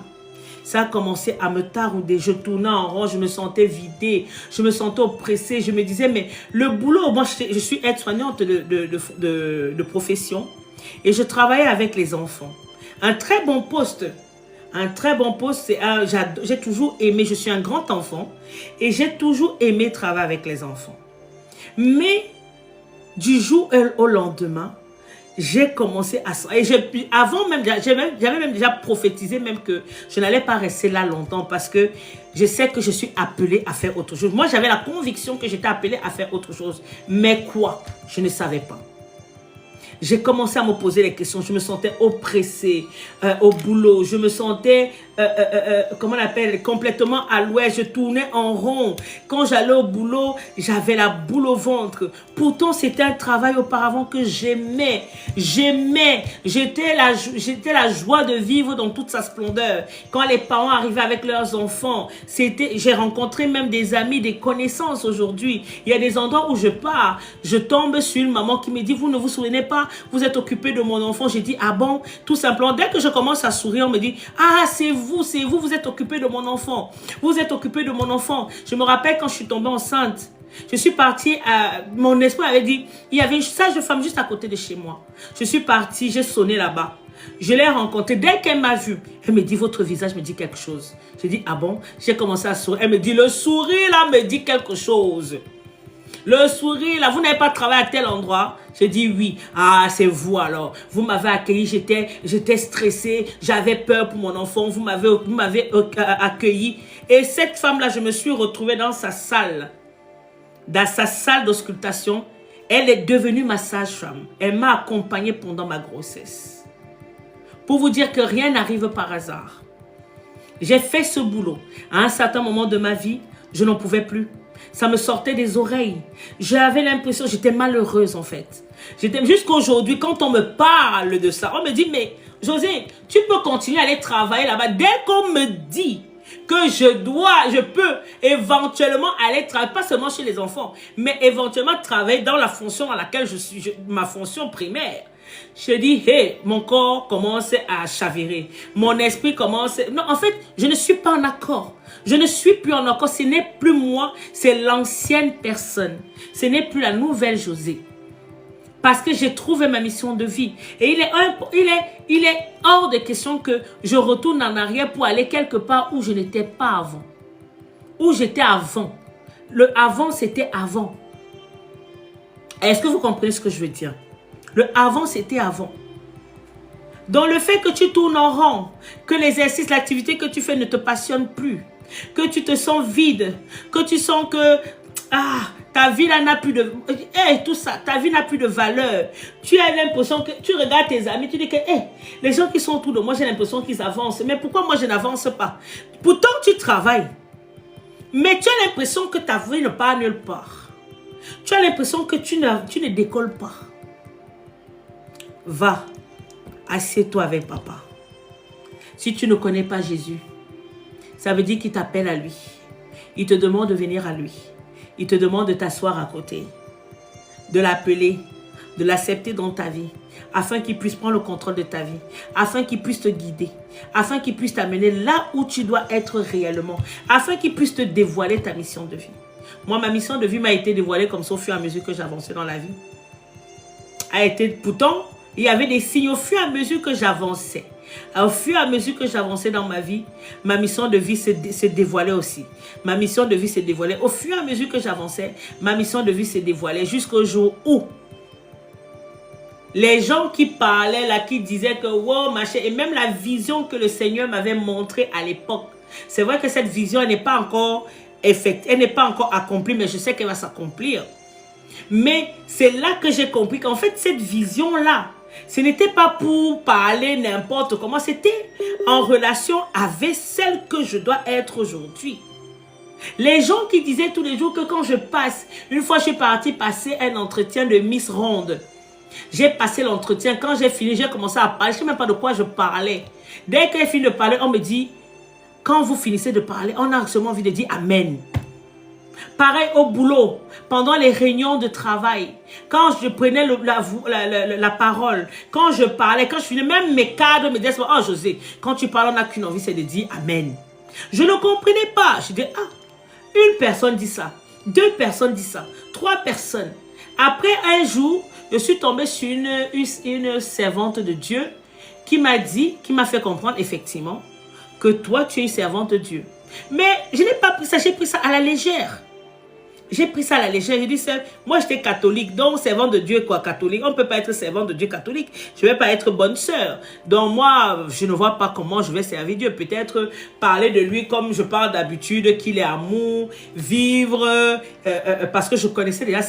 Speaker 1: ça a commencé à me tarauder. Je tournais en rond, je me sentais vidée, je me sentais oppressée. Je me disais, mais le boulot, moi je suis aide-soignante de profession et je travaillais avec les enfants. Un très bon poste. Un très bon poste, j'ai toujours aimé, je suis un grand enfant et j'ai toujours aimé travailler avec les enfants. Mais du jour au lendemain, j'ai commencé à... Et avant même, j'avais même déjà prophétisé même que je n'allais pas rester là longtemps parce que je sais que je suis appelée à faire autre chose. Moi, j'avais la conviction que j'étais appelée à faire autre chose. Mais quoi? Je ne savais pas. J'ai commencé à me poser les questions. Je me sentais oppressée au boulot. Je me sentais, comment on appelle, complètement à l'ouest. Je tournais en rond. Quand j'allais au boulot, j'avais la boule au ventre. Pourtant, c'était un travail auparavant que j'aimais. J'aimais. J'étais la joie de vivre dans toute sa splendeur. Quand les parents arrivaient avec leurs enfants, j'ai rencontré même des amis, des connaissances aujourd'hui. Il y a des endroits où je pars. Je tombe sur une maman qui me dit, vous ne vous souvenez pas? Vous êtes occupé de mon enfant. J'ai dit, ah bon? Tout simplement, dès que je commence à sourire, on me dit, ah, c'est vous, vous êtes occupé de mon enfant. Vous êtes occupé de mon enfant. Je me rappelle quand je suis tombée enceinte, je suis partie, mon esprit avait dit, il y avait une sage femme juste à côté de chez moi. Je suis partie, j'ai sonné là-bas. Je l'ai rencontrée. Dès qu'elle m'a vue, elle me dit, votre visage me dit quelque chose. J'ai dit, ah bon? J'ai commencé à sourire. Elle me dit, le sourire là me dit quelque chose. Le sourire, là, vous n'avez pas travaillé à tel endroit? J'ai dit oui. Ah, c'est vous alors. Vous m'avez accueilli, j'étais stressée, j'avais peur pour mon enfant, vous m'avez accueilli. Et cette femme-là, je me suis retrouvée dans sa salle d'auscultation. Elle est devenue ma sage-femme. Elle m'a accompagnée pendant ma grossesse. Pour vous dire que rien n'arrive par hasard. J'ai fait ce boulot. À un certain moment de ma vie, je n'en pouvais plus. Ça me sortait des oreilles. J'avais l'impression, j'étais malheureuse en fait. Jusqu'à aujourd'hui, quand on me parle de ça, on me dit, mais José, tu peux continuer à aller travailler là-bas. Dès qu'on me dit que je peux éventuellement aller travailler, pas seulement chez les enfants, mais éventuellement travailler dans la fonction à laquelle je suis, ma fonction primaire. Je dis, hey, mon corps commence à chavirer. Mon esprit commence... Non, en fait, je ne suis pas en accord. Je ne suis plus en accord. Ce n'est plus moi, c'est l'ancienne personne. Ce n'est plus la nouvelle José. Parce que j'ai trouvé ma mission de vie. Et il est hors de question que je retourne en arrière pour aller quelque part où je n'étais pas avant. Où j'étais avant. Le avant, c'était avant. Est-ce que vous comprenez ce que je veux dire? Le avant, c'était avant. Dans le fait que tu tournes en rond, que l'exercice, l'activité que tu fais ne te passionne plus, que tu te sens vide, que tu sens que ta vie là n'a plus de... tout ça, ta vie n'a plus de valeur. Tu as l'impression que... Tu regardes tes amis, tu dis que les gens qui sont autour de moi, j'ai l'impression qu'ils avancent. Mais pourquoi moi je n'avance pas? Pourtant tu travailles. Mais tu as l'impression que ta vie ne part nulle part. Tu as l'impression que tu ne décolles pas. Va, assieds-toi avec papa. Si tu ne connais pas Jésus, ça veut dire qu'il t'appelle à lui. Il te demande de venir à lui. Il te demande de t'asseoir à côté, de l'appeler, de l'accepter dans ta vie, afin qu'il puisse prendre le contrôle de ta vie, afin qu'il puisse te guider, afin qu'il puisse t'amener là où tu dois être réellement, afin qu'il puisse te dévoiler ta mission de vie. Moi, ma mission de vie m'a été dévoilée comme ça au fur et à mesure que j'avançais dans la vie. Pourtant, il y avait des signes au fur et à mesure que j'avançais. Au fur et à mesure que j'avançais dans ma vie, ma mission de vie se dévoilait aussi. Ma mission de vie se dévoilait. Au fur et à mesure que j'avançais, ma mission de vie se dévoilait jusqu'au jour où les gens qui parlaient là, qui disaient que wow, machin, et même la vision que le Seigneur m'avait montrée à l'époque. C'est vrai que cette vision n'est pas encore elle n'est pas encore accomplie, mais je sais qu'elle va s'accomplir. Mais c'est là que j'ai compris qu'en fait, cette vision-là, ce n'était pas pour parler n'importe comment, c'était en relation avec celle que je dois être aujourd'hui. Les gens qui disaient tous les jours que quand je passe, une fois je suis partie passer un entretien de Miss Ronde. J'ai passé l'entretien, quand j'ai fini, j'ai commencé à parler, je ne sais même pas de quoi je parlais. Dès que j'ai fini de parler, on me dit, quand vous finissez de parler, on a seulement envie de dire Amen. Pareil au boulot, pendant les réunions de travail, quand je prenais la parole, quand je parlais, quand je finis, même mes cadres me disaient, oh José, quand tu parles, on n'a qu'une envie, c'est de dire Amen. Je ne comprenais pas. Je dis, une personne dit ça, 2 personnes disent ça, 3 personnes. Après un jour, je suis tombée sur une servante de Dieu qui m'a dit, qui m'a fait comprendre effectivement que toi, tu es une servante de Dieu. Mais je n'ai pas pris ça, j'ai pris ça à la légère. J'ai pris ça à la légère. J'ai dit, moi j'étais catholique, donc servant de Dieu quoi, catholique. On ne peut pas être servant de Dieu catholique. Je ne vais pas être bonne sœur. Donc moi, je ne vois pas comment je vais servir Dieu. Peut-être parler de lui comme je parle d'habitude, qu'il est amour, vivre, parce que je connaissais déjà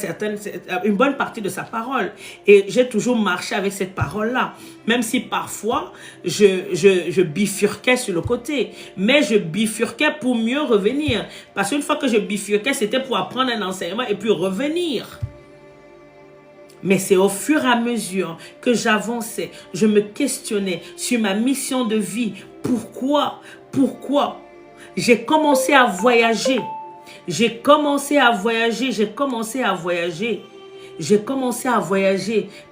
Speaker 1: une bonne partie de sa parole. Et j'ai toujours marché avec cette parole-là. Même si parfois, je bifurquais sur le côté. Mais je bifurquais pour mieux revenir. Parce qu'une fois que je bifurquais, c'était pour apprendre un enseignement et puis revenir. Mais c'est au fur et à mesure que j'avançais, je me questionnais sur ma mission de vie. Pourquoi j'ai commencé à voyager. J'ai commencé à voyager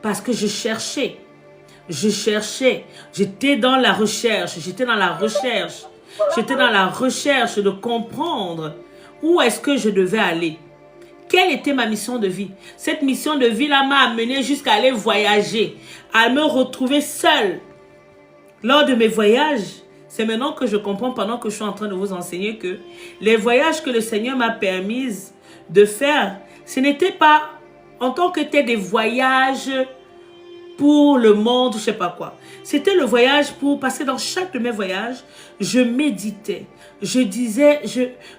Speaker 1: parce que je cherchais. J'étais dans la recherche de comprendre où est-ce que je devais aller. Quelle était ma mission de vie? Cette mission de vie-là m'a amené jusqu'à aller voyager, à me retrouver seule. Lors de mes voyages, c'est maintenant que je comprends, pendant que je suis en train de vous enseigner, que les voyages que le Seigneur m'a permis de faire, ce n'était pas en tant que tel des voyages pour le monde, je ne sais pas quoi. C'était le voyage parce que dans chaque de mes voyages, je méditais. Je disais,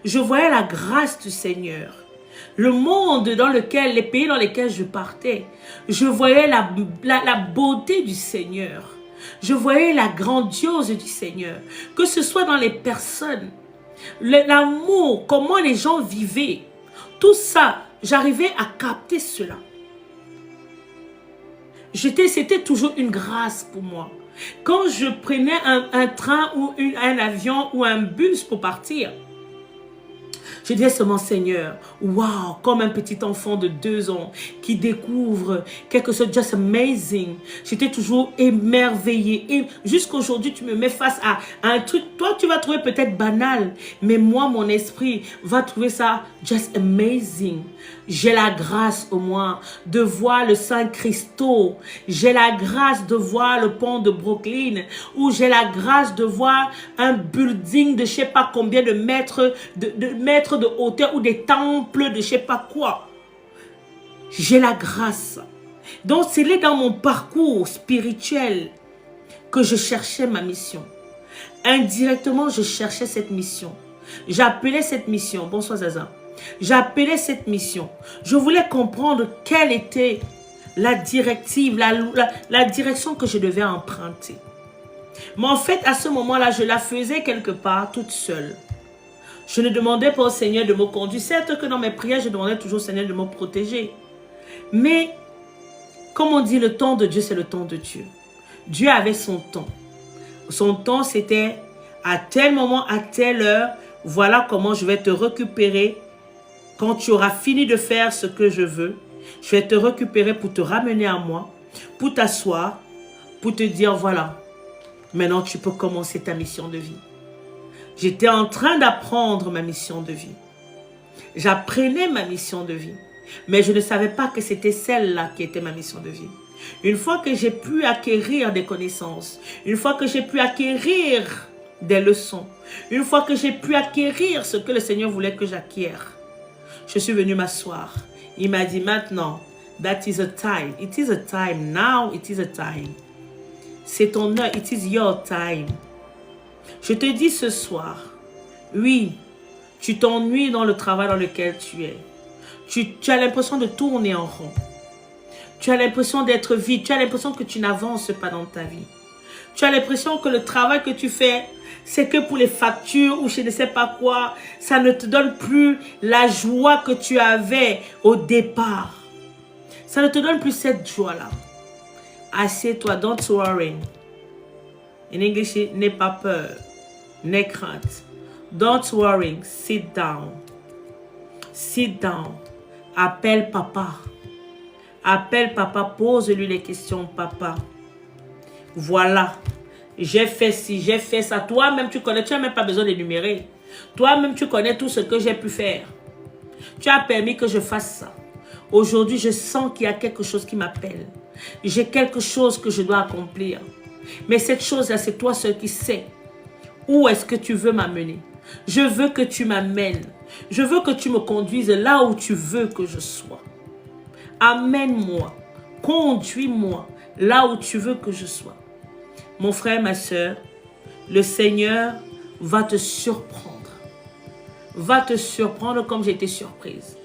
Speaker 1: je voyais la grâce du Seigneur. Le monde dans lequel, les pays dans lesquels je partais, je voyais la beauté du Seigneur. Je voyais la grandiose du Seigneur. Que ce soit dans les personnes, l'amour, comment les gens vivaient. Tout ça, j'arrivais à capter cela. C'était toujours une grâce pour moi. Quand je prenais un train ou un avion ou un bus pour partir, je disais seulement, Seigneur, wow, comme un petit enfant de 2 ans qui découvre quelque chose, just amazing. J'étais toujours émerveillée. Et jusqu'aujourd'hui, tu me mets face à un truc, toi, tu vas trouver peut-être banal, mais moi, mon esprit va trouver ça just amazing. J'ai la grâce au moins de voir le Saint-Christo. J'ai la grâce de voir le pont de Brooklyn. Ou j'ai la grâce de voir un building de je ne sais pas combien de mètres mètres de hauteur ou des temples de je sais pas quoi. J'ai la grâce. Donc, c'est là dans mon parcours spirituel que je cherchais ma mission. Indirectement, je cherchais cette mission. J'appelais cette mission. Bonsoir Zaza. J'appelais cette mission. Je voulais comprendre quelle était la directive, la direction que je devais emprunter. Mais en fait, à ce moment-là, je la faisais quelque part toute seule. Je ne demandais pas au Seigneur de me conduire. Certes que dans mes prières, je demandais toujours au Seigneur de me protéger. Mais, comme on dit, le temps de Dieu, c'est le temps de Dieu. Dieu avait son temps. Son temps, c'était à tel moment, à telle heure, voilà comment je vais te récupérer. Quand tu auras fini de faire ce que je veux, je vais te récupérer pour te ramener à moi, pour t'asseoir, pour te dire, voilà, maintenant tu peux commencer ta mission de vie. J'étais en train d'apprendre ma mission de vie. J'apprenais ma mission de vie, mais je ne savais pas que c'était celle-là qui était ma mission de vie. Une fois que j'ai pu acquérir des connaissances, une fois que j'ai pu acquérir des leçons, une fois que j'ai pu acquérir ce que le Seigneur voulait que j'acquière, je suis venue m'asseoir. Il m'a dit maintenant, that is a time. It is a time. Now it is a time. C'est ton heure. It is your time. Je te dis ce soir, oui, tu t'ennuies dans le travail dans lequel tu es. Tu as l'impression de tourner en rond. Tu as l'impression d'être vide. Tu as l'impression que tu n'avances pas dans ta vie. Tu as l'impression que le travail que tu fais, c'est que pour les factures ou je ne sais pas quoi, ça ne te donne plus la joie que tu avais au départ. Ça ne te donne plus cette joie-là. Assieds-toi, don't worry. En anglais, n'aie pas peur, n'aie crainte. Don't worry, sit down. Sit down. Appelle papa. Appelle papa, pose-lui les questions, papa. Voilà. J'ai fait ci, j'ai fait ça. Toi-même, tu connais, tu n'as même pas besoin d'énumérer. Toi-même, tu connais tout ce que j'ai pu faire. Tu as permis que je fasse ça. Aujourd'hui, je sens qu'il y a quelque chose qui m'appelle. J'ai quelque chose que je dois accomplir. Mais cette chose-là, c'est toi seul qui sais. Où est-ce que tu veux m'amener? Je veux que tu m'amènes. Je veux que tu me conduises là où tu veux que je sois. Amène-moi. Conduis-moi là où tu veux que je sois. Mon frère, ma soeur, le Seigneur va te surprendre. Va te surprendre comme j'ai été surprise.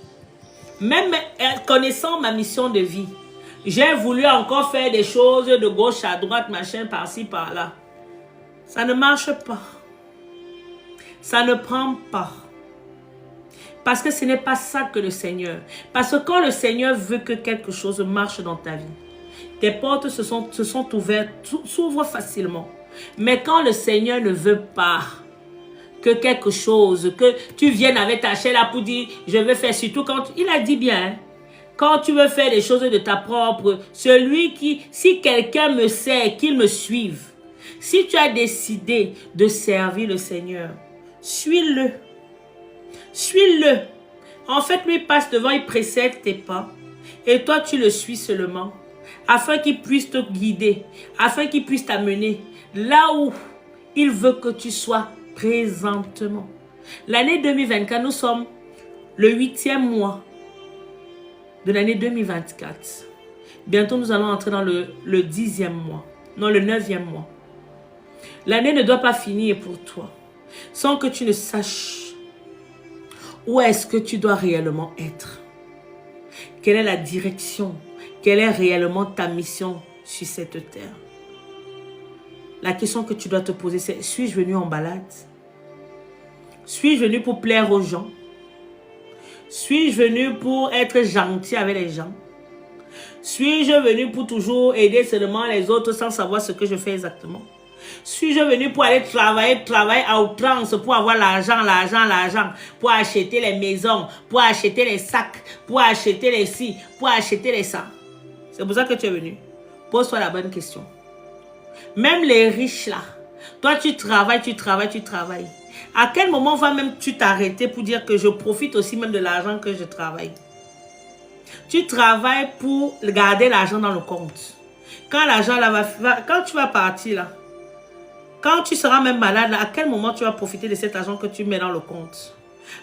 Speaker 1: Même connaissant ma mission de vie, j'ai voulu encore faire des choses de gauche à droite, machin, par-ci, par-là. Ça ne marche pas. Ça ne prend pas. Parce que ce n'est pas ça que le Seigneur... Parce que quand le Seigneur veut que quelque chose marche dans ta vie, tes portes se sont ouvertes, s'ouvrent facilement. Mais quand le Seigneur ne veut pas que quelque chose, que tu viennes avec ta chaîne là pour dire, je veux faire, surtout quand, il a dit bien, quand tu veux faire des choses de ta propre, celui qui, si quelqu'un me sert, qu'il me suive. Si tu as décidé de servir le Seigneur, suis-le. Suis-le. En fait, lui passe devant, il précède tes pas. Et toi, tu le suis seulement. Afin qu'il puisse te guider. Afin qu'il puisse t'amener là où il veut que tu sois présentement. L'année 2024, nous sommes le 8e mois de l'année 2024. Bientôt, nous allons entrer dans le 10e mois. Non, le 9e mois. L'année ne doit pas finir pour toi sans que tu ne saches où est-ce que tu dois réellement être. Quelle est la direction? Quelle est réellement ta mission sur cette terre? La question que tu dois te poser, c'est: suis-je venu en balade? Suis-je venu pour plaire aux gens? Suis-je venu pour être gentil avec les gens? Suis-je venu pour toujours aider seulement les autres sans savoir ce que je fais exactement? Suis-je venu pour aller travailler à outrance, pour avoir l'argent, pour acheter les maisons, pour acheter les sacs, pour acheter les ci, pour acheter les ça? C'est pour ça que tu es venu. Pose-toi la bonne question. Même les riches là, toi tu travailles. À quel moment va même tu t'arrêter pour dire que je profite aussi même de l'argent que je travaille? Tu travailles pour garder l'argent dans le compte. Quand l'argent là quand tu vas partir là, quand tu seras même malade là, à quel moment tu vas profiter de cet argent que tu mets dans le compte?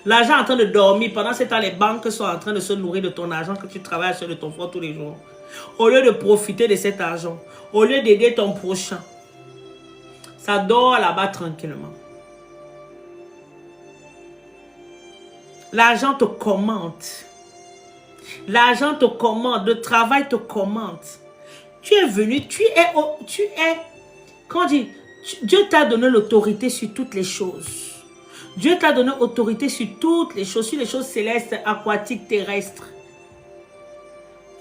Speaker 1: L'argent est en train de dormir. Pendant ce temps, les banques sont en train de se nourrir de ton argent que tu travailles sur de ton front tous les jours. Au lieu de profiter de cet argent, au lieu d'aider ton prochain, ça dort là-bas tranquillement. L'argent te commande. L'argent te commande. Le travail te commande. Tu es venu, quand dit, Dieu t'a donné l'autorité sur toutes les choses. Dieu t'a donné autorité sur toutes les choses, sur les choses célestes, aquatiques, terrestres.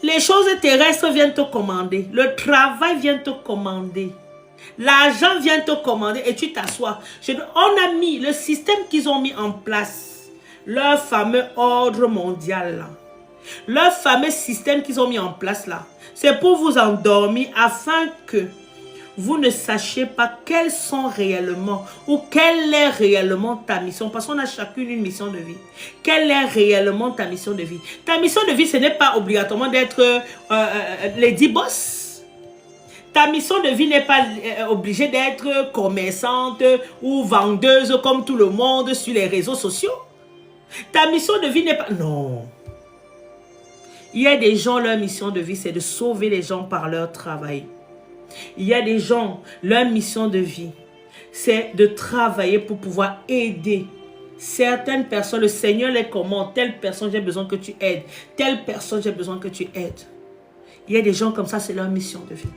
Speaker 1: Les choses terrestres viennent te commander. Le travail vient te commander. L'argent vient te commander et tu t'assois. On a mis le système qu'ils ont mis en place, leur fameux ordre mondial là. Leur fameux système qu'ils ont mis en place là, c'est pour vous endormir afin que vous ne sachiez pas quelles sont réellement ou quelle est réellement ta mission. Parce qu'on a chacune une mission de vie. Quelle est réellement ta mission de vie? Ta mission de vie, ce n'est pas obligatoirement d'être lady boss. Ta mission de vie n'est pas obligée d'être commerçante ou vendeuse comme tout le monde sur les réseaux sociaux. Ta mission de vie n'est pas... Non. Il y a des gens, leur mission de vie, c'est de sauver les gens par leur travail. Il y a des gens, leur mission de vie, c'est de travailler pour pouvoir aider certaines personnes. Le Seigneur les commande. Telle personne, j'ai besoin que tu aides. Telle personne, j'ai besoin que tu aides. Il y a des gens comme ça, c'est leur mission de vie.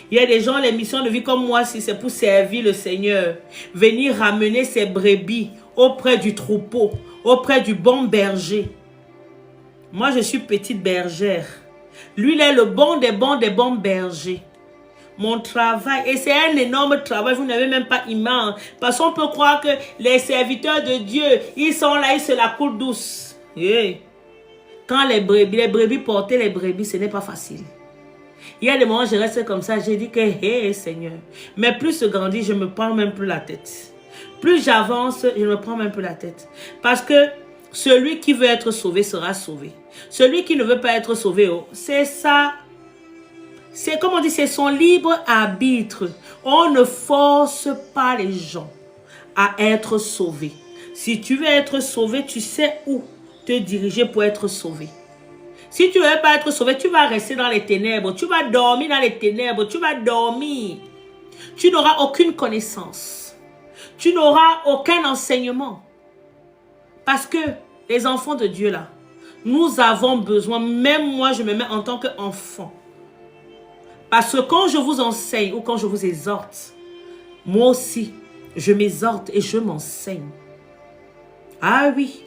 Speaker 1: Il y a des gens, les missions de vie comme moi, si c'est pour servir le Seigneur, venir ramener ses brebis auprès du troupeau, auprès du bon berger. Moi, je suis petite bergère. Lui, il est le bon des bons bergers. Mon travail, et c'est un énorme travail, vous n'avez même pas immense. Parce qu'on peut croire que les serviteurs de Dieu, ils sont là, ils se la coulent douce. Yeah. Quand les brebis porter les brebis, ce n'est pas facile. Il y a des moments où je reste comme ça, j'ai dit que, hé Seigneur. Mais plus je grandis, je me prends même plus la tête. Plus j'avance, je me prends même plus la tête. Parce que celui qui veut être sauvé sera sauvé. Celui qui ne veut pas être sauvé, oh, c'est ça. C'est comme on dit, c'est son libre arbitre. On ne force pas les gens à être sauvés. Si tu veux être sauvé, tu sais où te diriger pour être sauvé. Si tu ne veux pas être sauvé, tu vas rester dans les ténèbres. Tu vas dormir dans les ténèbres. Tu vas dormir. Tu n'auras aucune connaissance. Tu n'auras aucun enseignement. Parce que les enfants de Dieu là, nous avons besoin, même moi je me mets en tant qu'enfant. Parce que quand je vous enseigne ou quand je vous exhorte, moi aussi, je m'exhorte et je m'enseigne. Ah oui,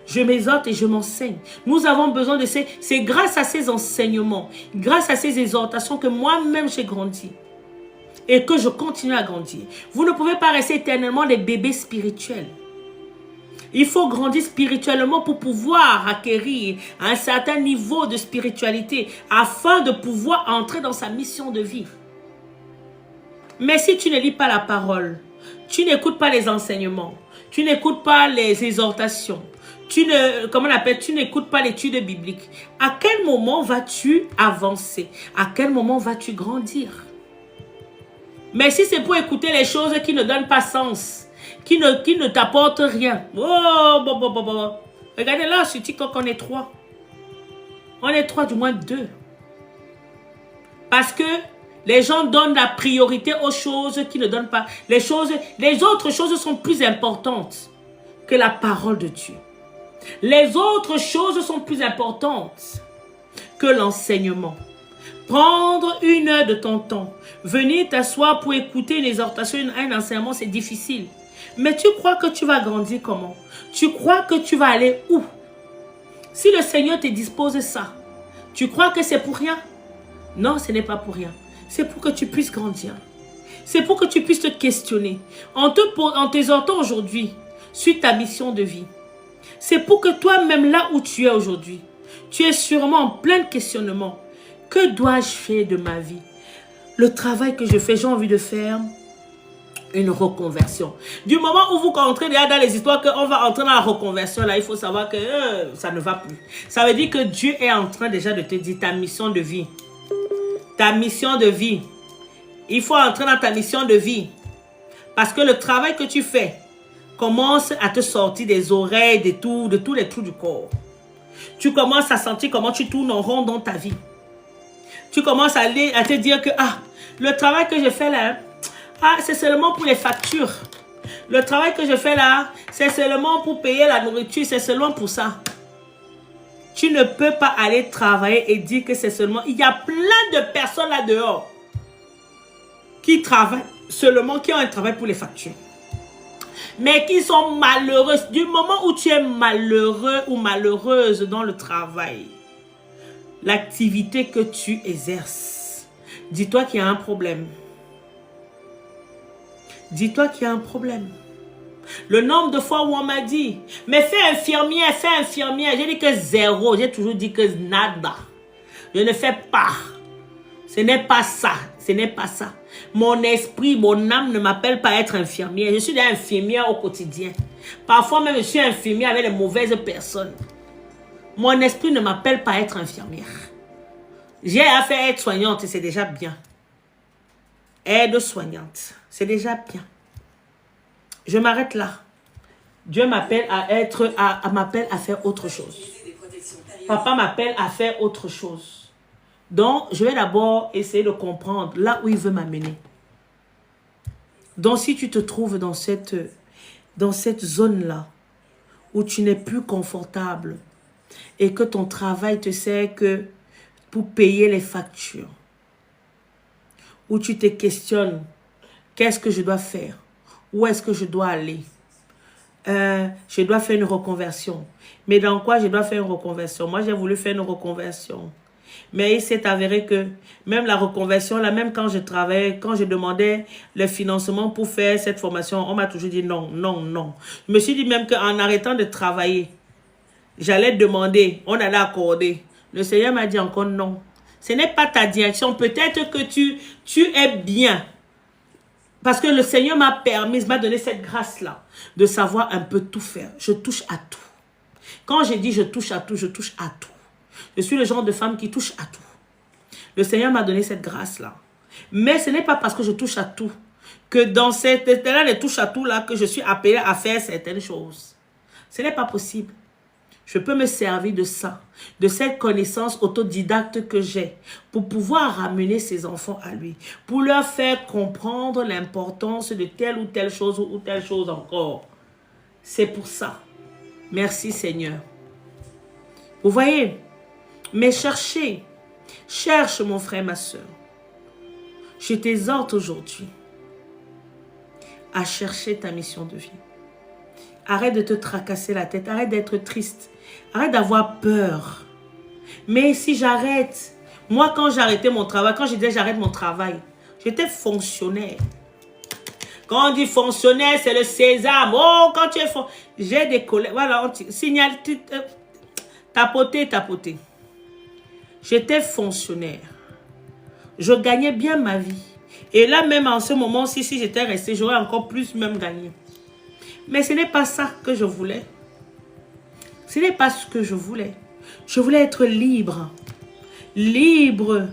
Speaker 1: je m'exhorte et je m'enseigne. Nous avons besoin de ces... C'est grâce à ces enseignements, grâce à ces exhortations que moi-même j'ai grandi. Et que je continue à grandir. Vous ne pouvez pas rester éternellement des bébés spirituels. Il faut grandir spirituellement pour pouvoir acquérir un certain niveau de spiritualité afin de pouvoir entrer dans sa mission de vie. Mais si tu ne lis pas la parole, tu n'écoutes pas les enseignements, tu n'écoutes pas les exhortations, tu n'écoutes pas l'étude biblique, à quel moment vas-tu avancer? À quel moment vas-tu grandir? Mais si c'est pour écouter les choses qui ne donnent pas sens, qui ne t'apporte rien. Oh, bon. Regardez là, sur TikTok, on est 3. On est 3, du moins 2. Parce que les gens donnent la priorité aux choses qui ne donnent pas. Les autres choses sont plus importantes que la parole de Dieu. Les autres choses sont plus importantes que l'enseignement. Prendre 1 heure de ton temps, venir t'asseoir pour écouter une exhortation, un enseignement, c'est difficile. Mais tu crois que tu vas grandir comment? Tu crois que tu vas aller où? Si le Seigneur te dispose ça, tu crois que c'est pour rien? Non, ce n'est pas pour rien. C'est pour que tu puisses grandir. C'est pour que tu puisses te questionner. En t'exhortant aujourd'hui sur ta mission de vie, c'est pour que toi-même, là où tu es aujourd'hui, tu es sûrement en plein questionnement. Que dois-je faire de ma vie? Le travail que je fais, j'ai envie de faire une reconversion. Du moment où vous entrez déjà dans les histoires qu'on va entrer dans la reconversion, là, il faut savoir que ça ne va plus. Ça veut dire que Dieu est en train déjà de te dire ta mission de vie. Ta mission de vie. Il faut entrer dans ta mission de vie. Parce que le travail que tu fais commence à te sortir des oreilles, de tous les trous du corps. Tu commences à sentir comment tu tournes en rond dans ta vie. Tu commences à te dire que le travail que je fais là, c'est seulement pour les factures. Le travail que je fais là, c'est seulement pour payer la nourriture, c'est seulement pour ça. Tu ne peux pas aller travailler et dire que c'est seulement... Il y a plein de personnes là dehors qui travaillent seulement, qui ont un travail pour les factures. Mais qui sont malheureuses. Du moment où tu es malheureux ou malheureuse dans le travail, l'activité que tu exerces, dis-toi qu'il y a un problème. Dis-toi qu'il y a un problème. Le nombre de fois où on m'a dit, mais fais infirmière. J'ai dit que 0. J'ai toujours dit que nada. Je ne fais pas. Ce n'est pas ça. Ce n'est pas ça. Mon esprit, mon âme ne m'appelle pas à être infirmière. Je suis infirmière au quotidien. Parfois même, je suis infirmière avec de mauvaises personnes. Mon esprit ne m'appelle pas à être infirmière. J'ai affaire à être soignante et c'est déjà bien. Aide-soignante, c'est déjà bien. Je m'arrête là. Dieu m'appelle m'appelle à faire autre chose. Papa m'appelle à faire autre chose. Donc, je vais d'abord essayer de comprendre là où il veut m'amener. Donc, si tu te trouves dans cette zone-là, où tu n'es plus confortable et que ton travail te sert que pour payer les factures, où tu te questionnes, qu'est-ce que je dois faire? Où est-ce que je dois aller? Je dois faire une reconversion. Mais dans quoi je dois faire une reconversion? Moi, j'ai voulu faire une reconversion. Mais il s'est avéré que même la reconversion, là, même quand je travaillais, quand je demandais le financement pour faire cette formation, on m'a toujours dit non, non, non. Je me suis dit même qu'en arrêtant de travailler, j'allais demander, on allait accorder. Le Seigneur m'a dit encore non. Ce n'est pas ta direction. Peut-être que tu es bien. Parce que le Seigneur m'a donné cette grâce-là de savoir un peu tout faire. Je touche à tout. Quand je dis je touche à tout, je touche à tout. Je suis le genre de femme qui touche à tout. Le Seigneur m'a donné cette grâce-là. Mais ce n'est pas parce que je touche à tout que dans cette état-là de touche à tout-là que je suis appelée à faire certaines choses. Ce n'est pas possible. Je peux me servir de ça, de cette connaissance autodidacte que j'ai pour pouvoir ramener ces enfants à lui, pour leur faire comprendre l'importance de telle ou telle chose ou telle chose encore. C'est pour ça. Merci Seigneur. Vous voyez, mais cherche mon frère, ma soeur. Je t'exhorte aujourd'hui à chercher ta mission de vie. Arrête de te tracasser la tête, arrête d'être triste, arrête d'avoir peur. Mais si j'arrête, moi quand j'arrêtais mon travail, quand je disais j'arrête mon travail, j'étais fonctionnaire. Quand on dit fonctionnaire, c'est le sésame. Oh, quand tu es fonctionnaire, j'ai des collègues. Voilà, on signale, tapoter. J'étais fonctionnaire. Je gagnais bien ma vie. Et là, même en ce moment, si j'étais restée, j'aurais encore plus même gagné. Mais ce n'est pas ça que je voulais. Ce n'est pas ce que je voulais. Je voulais être libre. Libre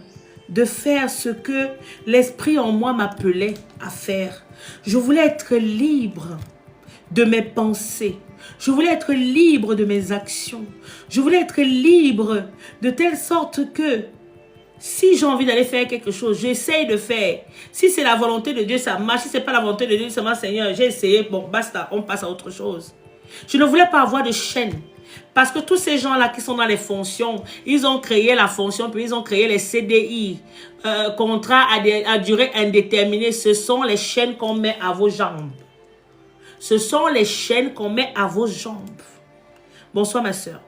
Speaker 1: de faire ce que l'esprit en moi m'appelait à faire. Je voulais être libre de mes pensées. Je voulais être libre de mes actions. Je voulais être libre de telle sorte que si j'ai envie d'aller faire quelque chose, j'essaye de faire. Si c'est la volonté de Dieu, ça marche. Si ce n'est pas la volonté de Dieu, ça marche, Seigneur, j'ai essayé. Bon, basta, on passe à autre chose. Je ne voulais pas avoir de chaîne. Parce que tous ces gens-là qui sont dans les fonctions, ils ont créé la fonction, puis ils ont créé les CDI, contrats à durée indéterminée. Ce sont les chaînes qu'on met à vos jambes. Ce sont les chaînes qu'on met à vos jambes. Bonsoir ma soeur.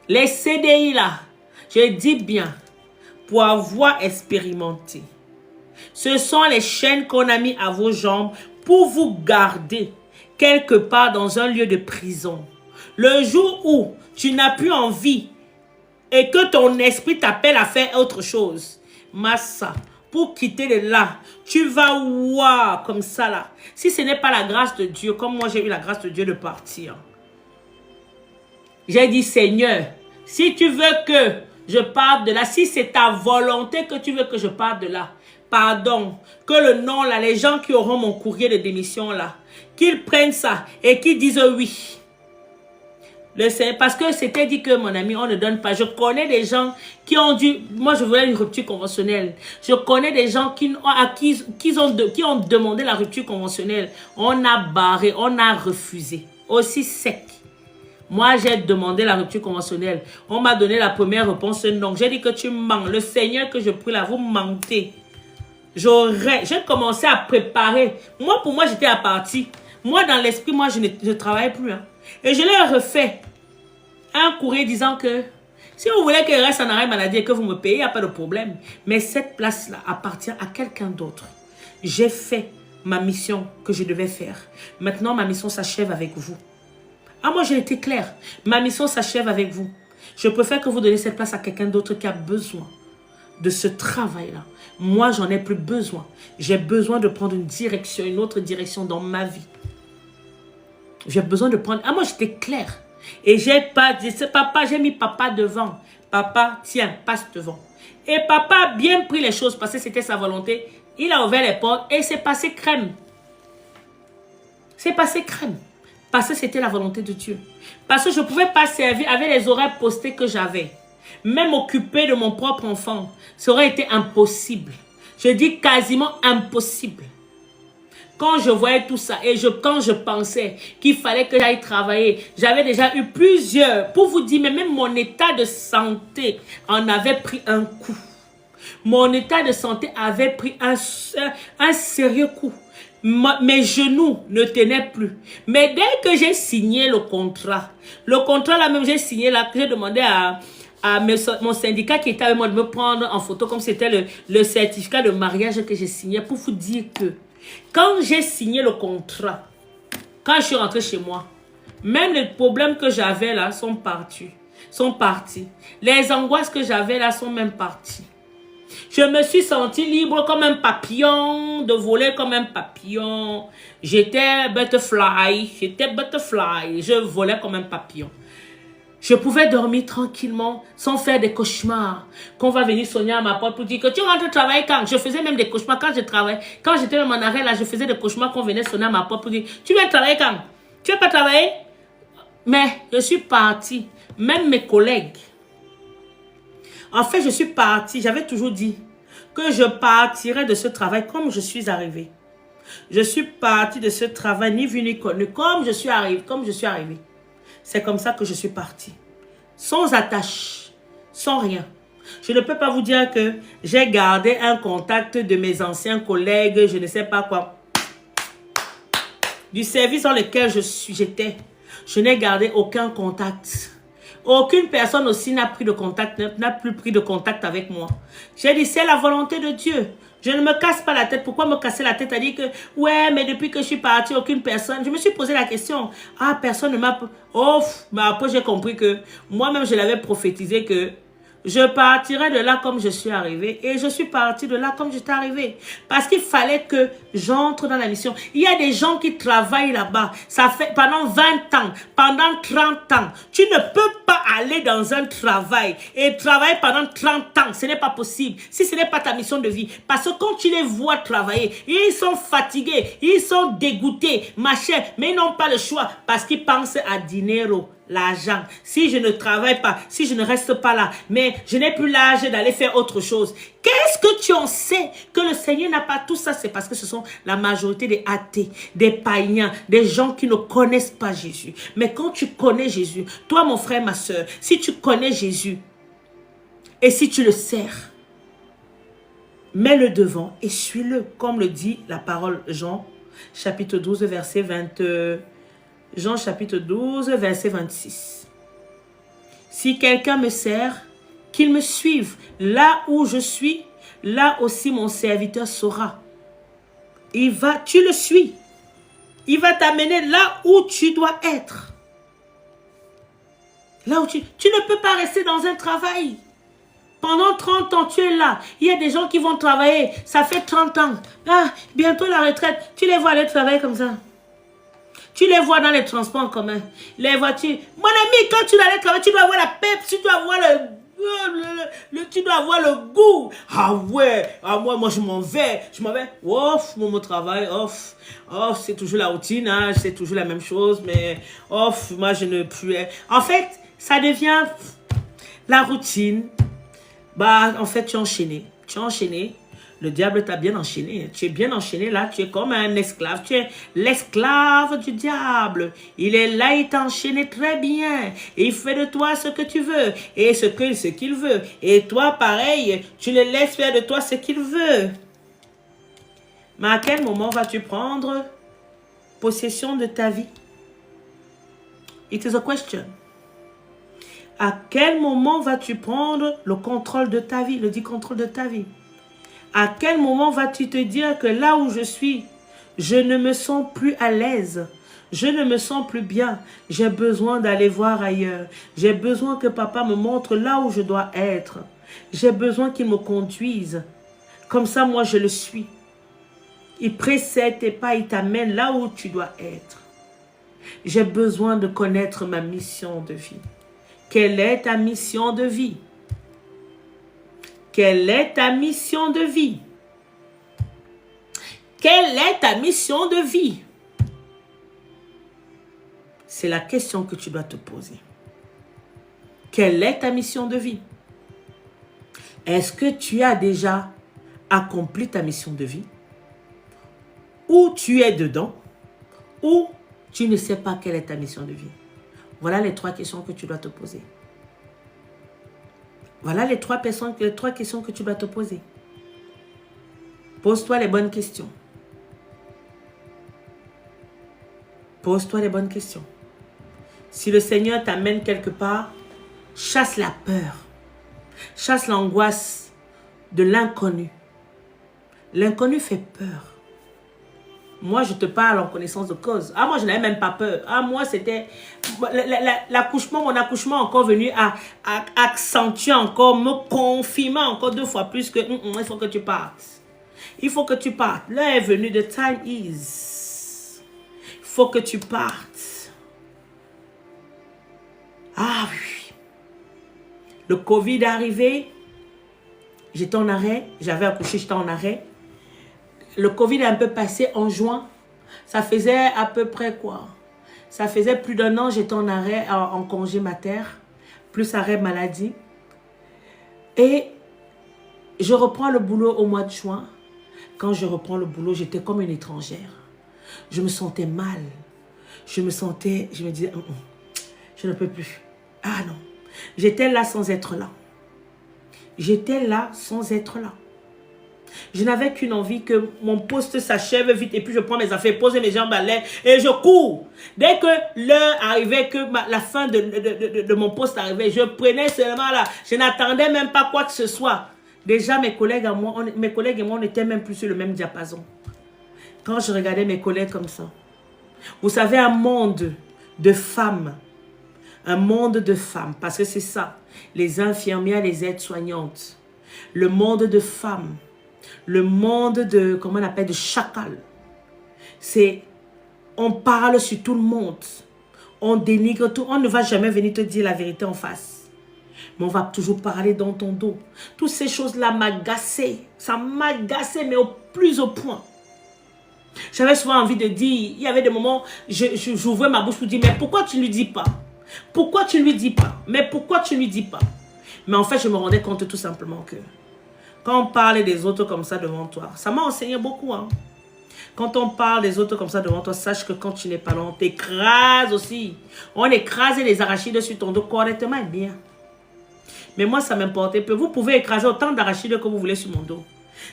Speaker 1: Les CDI là, je dis bien, pour avoir expérimenté. Ce sont les chaînes qu'on a mis à vos jambes pour vous garder quelque part dans un lieu de prison. Le jour où tu n'as plus envie et que ton esprit t'appelle à faire autre chose, massa, pour quitter de là, tu vas voir comme ça là. Si ce n'est pas la grâce de Dieu, comme moi j'ai eu la grâce de Dieu de partir. J'ai dit Seigneur, si tu veux que je parte de là, si c'est ta volonté que tu veux que je parte de là, pardon, que le nom là, les gens qui auront mon courrier de démission là, qu'ils prennent ça et qu'ils disent oui. Parce que c'était dit que, mon ami, on ne donne pas. Je connais des gens qui ont dû... Moi, je voulais une rupture conventionnelle. Je connais des gens qui ont demandé la rupture conventionnelle. On a barré, on a refusé. Aussi sec. Moi, j'ai demandé la rupture conventionnelle. On m'a donné la première réponse, non. J'ai dit que tu mens. Le Seigneur que je prie là, vous mentez. J'ai commencé à préparer. Moi, pour moi, j'étais à partie. Moi, dans l'esprit, moi, je ne travaille plus. Hein. Et je l'ai refait. Un courrier disant que si vous voulez qu'elle reste en arrêt maladie et que vous me payez, il n'y a pas de problème. Mais cette place-là appartient à quelqu'un d'autre. J'ai fait ma mission que je devais faire. Maintenant, ma mission s'achève avec vous. Ah, moi, j'ai été claire. Ma mission s'achève avec vous. Je préfère que vous donniez cette place à quelqu'un d'autre qui a besoin de ce travail-là. Moi, j'en ai plus besoin. J'ai besoin de prendre une direction, une autre direction dans ma vie. J'ai besoin de prendre... Ah, moi, j'étais claire. Et j'ai pas dit, c'est papa, j'ai mis papa devant. Papa, tiens, passe devant. Et papa a bien pris les choses parce que c'était sa volonté. Il a ouvert les portes et c'est passé crème. C'est passé crème. Parce que c'était la volonté de Dieu. Parce que je ne pouvais pas servir avec les horaires postés que j'avais. Même m'occuper de mon propre enfant, ça aurait été impossible. Je dis quasiment impossible. Quand je voyais tout ça et quand je pensais qu'il fallait que j'aille travailler, j'avais déjà eu plusieurs, pour vous dire, mais même mon état de santé en avait pris un coup. Mon état de santé avait pris un sérieux coup. Mes genoux ne tenaient plus. Mais dès que j'ai signé le contrat là même, j'ai signé là, j'ai demandé à mon syndicat qui était avec moi de me prendre en photo comme c'était le certificat de mariage que j'ai signé pour vous dire que quand j'ai signé le contrat, quand je suis rentrée chez moi, même les problèmes que j'avais là sont partis. Les angoisses que j'avais là sont même parties. Je me suis sentie libre comme un papillon, de voler comme un papillon. J'étais butterfly, je volais comme un papillon. Je pouvais dormir tranquillement, sans faire des cauchemars. Qu'on va venir sonner à ma porte pour dire que tu rentres travailler quand? Je faisais même des cauchemars quand je travaillais. Quand j'étais même en arrêt là, je faisais des cauchemars qu'on venait sonner à ma porte pour dire tu viens travailler quand? Tu veux pas travailler? Mais je suis partie. Même mes collègues. En fait, je suis partie. J'avais toujours dit que je partirais de ce travail comme je suis arrivée. Je suis partie de ce travail ni vu ni connu. Comme je suis arrivée. C'est comme ça que je suis partie. Sans attache, sans rien. Je ne peux pas vous dire que j'ai gardé un contact de mes anciens collègues, je ne sais pas quoi. Du service dans lequel j'étais, je n'ai gardé aucun contact. Aucune personne aussi n'a plus pris de contact avec moi. J'ai dit, c'est la volonté de Dieu. Je ne me casse pas la tête. Pourquoi me casser la tête à dire que, ouais, mais depuis que je suis partie, aucune personne. Je me suis posé la question. Ah, personne ne m'a... Oh, mais après j'ai compris que moi-même, je l'avais prophétisé que je partirais de là comme je suis arrivée. Et je suis partie de là comme j'étais arrivée. Parce qu'il fallait que j'entre dans la mission. Il y a des gens qui travaillent là-bas. Ça fait pendant 20 ans, pendant 30 ans. Tu ne peux pas aller dans un travail et travailler pendant 30 ans. Ce n'est pas possible. Si ce n'est pas ta mission de vie. Parce que quand tu les vois travailler, ils sont fatigués, ils sont dégoûtés, ma chère. Mais ils n'ont pas le choix parce qu'ils pensent à dinero. L'argent. Si je ne travaille pas, si je ne reste pas là, mais je n'ai plus l'âge d'aller faire autre chose. Qu'est-ce que tu en sais que le Seigneur n'a pas tout ça? C'est parce que ce sont la majorité des athées, des païens, des gens qui ne connaissent pas Jésus. Mais quand tu connais Jésus, toi mon frère, ma soeur, si tu connais Jésus et si tu le sers, mets-le devant et suis-le, comme le dit la parole Jean, chapitre 12, verset 20. Jean chapitre 12, verset 26. Si quelqu'un me sert, qu'il me suive. Là où je suis, là aussi mon serviteur sera. Tu le suis. Il va t'amener là où tu dois être. Là où tu ne peux pas rester dans un travail. Pendant 30 ans, tu es là. Il y a des gens qui vont travailler. Ça fait 30 ans. Ah, bientôt la retraite. Tu les vois aller travailler comme ça. Tu les vois dans les transports en commun, les voitures. Mon ami, quand tu vas aller travailler, tu dois avoir la paix, tu dois avoir Tu dois avoir le goût. Ah ouais, ah moi je m'en vais. Off, mon travail, off, c'est toujours la routine, hein, c'est toujours la même chose, mais off, moi je ne plus. En fait, ça devient la routine. Bah, en fait, tu es enchaîné. Le diable t'a bien enchaîné. Tu es bien enchaîné là. Tu es comme un esclave. Tu es l'esclave du diable. Il est là, il t'a enchaîné très bien. Et il fait de toi ce que tu veux. Et ce qu'il veut. Et toi, pareil, tu le laisses faire de toi ce qu'il veut. Mais à quel moment vas-tu prendre possession de ta vie? It is a question. À quel moment vas-tu prendre le contrôle de ta vie? Le dit contrôle de ta vie. À quel moment vas-tu te dire que là où je suis, je ne me sens plus à l'aise, je ne me sens plus bien, j'ai besoin d'aller voir ailleurs, j'ai besoin que papa me montre là où je dois être, j'ai besoin qu'il me conduise, comme ça moi je le suis. Il précède tes pas, il t'amène là où tu dois être. J'ai besoin de connaître ma mission de vie. Quelle est ta mission de vie? Quelle est ta mission de vie? Quelle est ta mission de vie? C'est la question que tu dois te poser. Quelle est ta mission de vie? Est-ce que tu as déjà accompli ta mission de vie? Ou tu es dedans? Ou tu ne sais pas quelle est ta mission de vie? Voilà les 3 questions que tu dois te poser. Voilà les 3 questions que tu dois te poser. Pose-toi les bonnes questions. Pose-toi les bonnes questions. Si le Seigneur t'amène quelque part, chasse la peur. Chasse l'angoisse de l'inconnu. L'inconnu fait peur. Moi, je te parle en connaissance de cause. Ah, moi, je n'avais même pas peur. Ah, moi, c'était... L'accouchement, mon accouchement encore venu à accentuer encore, me confirmer encore 2 fois plus que... il faut que tu partes. Il faut que tu partes. L'heure est venue, the time is. Il faut que tu partes. Ah oui. Le Covid est arrivé. J'étais en arrêt. J'avais accouché, j'étais en arrêt. Le Covid est un peu passé en juin. Ça faisait à peu près quoi? Ça faisait plus d'1 an, j'étais en arrêt, en congé mater, plus arrêt maladie. Et je reprends le boulot au mois de juin. Quand je reprends le boulot, j'étais comme une étrangère. Je me sentais mal. Je me disais, je ne peux plus. Ah non. J'étais là sans être là. J'étais là sans être là. Je n'avais qu'une envie que mon poste s'achève vite et puis je prends mes affaires, pose mes jambes à l'air et je cours. Dès que l'heure arrivait, que la fin de mon poste arrivait, je prenais seulement là. Je n'attendais même pas quoi que ce soit. Déjà, mes collègues et moi, on n'était même plus sur le même diapason. Quand je regardais mes collègues comme ça, vous savez, un monde de femmes. Un monde de femmes, parce que c'est ça. Les infirmières, les aides-soignantes. Le monde de femmes. Le monde de, comment on appelle, de chacal. C'est, on parle sur tout le monde. On dénigre tout. On ne va jamais venir te dire la vérité en face. Mais on va toujours parler dans ton dos. Toutes ces choses-là m'agaçaient. Ça m'agaçait, mais au plus au point. J'avais souvent envie de dire, il y avait des moments, j'ouvrais ma bouche pour dire, mais pourquoi tu ne lui dis pas? Pourquoi tu ne lui dis pas? Mais pourquoi tu ne lui dis pas? Mais en fait, je me rendais compte tout simplement que quand on parle des autres comme ça devant toi, ça m'a enseigné beaucoup. Hein? Quand on parle des autres comme ça devant toi, sache que quand tu n'es pas là, on t'écrase aussi. On écrase les arachides sur ton dos correctement et bien. Mais moi, ça m'importait peu. Vous pouvez écraser autant d'arachides que vous voulez sur mon dos.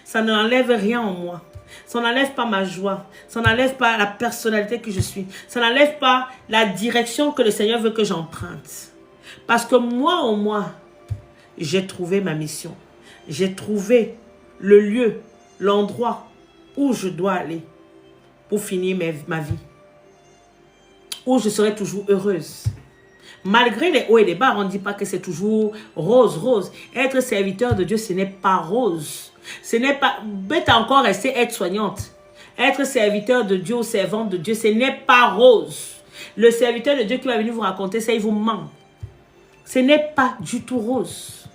Speaker 1: Ça n'enlève rien en moi. Ça n'enlève pas ma joie. Ça n'enlève pas la personnalité que je suis. Ça n'enlève pas la direction que le Seigneur veut que j'emprunte. Parce que moi, au moins, j'ai trouvé ma mission. J'ai trouvé le lieu, l'endroit où je dois aller pour finir ma vie. Où je serai toujours heureuse. Malgré les hauts et les bas, on ne dit pas que c'est toujours rose, rose. Être serviteur de Dieu, ce n'est pas rose. Ce n'est pas... Bête encore rester être soignante. Être serviteur de Dieu ou servante de Dieu, ce n'est pas rose. Le serviteur de Dieu qui va venir vous raconter ça, il vous ment. Ce n'est pas du tout rose.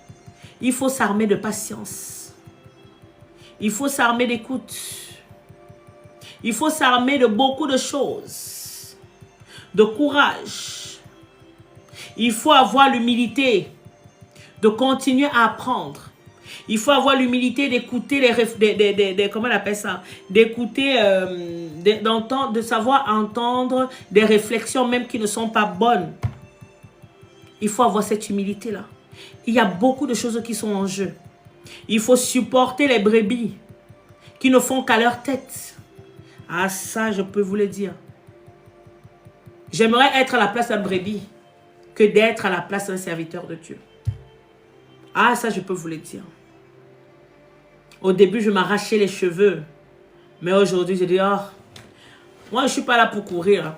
Speaker 1: Il faut s'armer de patience. Il faut s'armer d'écoute. Il faut s'armer de beaucoup de choses. De courage. Il faut avoir l'humilité de continuer à apprendre. Il faut avoir l'humilité d'écouter comment on appelle ça? D'écouter, d'entendre, de savoir entendre des réflexions même qui ne sont pas bonnes. Il faut avoir cette humilité-là. Il y a beaucoup de choses qui sont en jeu. Il faut supporter les brebis qui ne font qu'à leur tête. Ah, ça, je peux vous le dire. J'aimerais être à la place d'un brebis que d'être à la place d'un serviteur de Dieu. Ah, ça, je peux vous le dire. Au début, je m'arrachais les cheveux. Mais aujourd'hui, je dis, oh, moi, je ne suis pas là pour courir. Hein.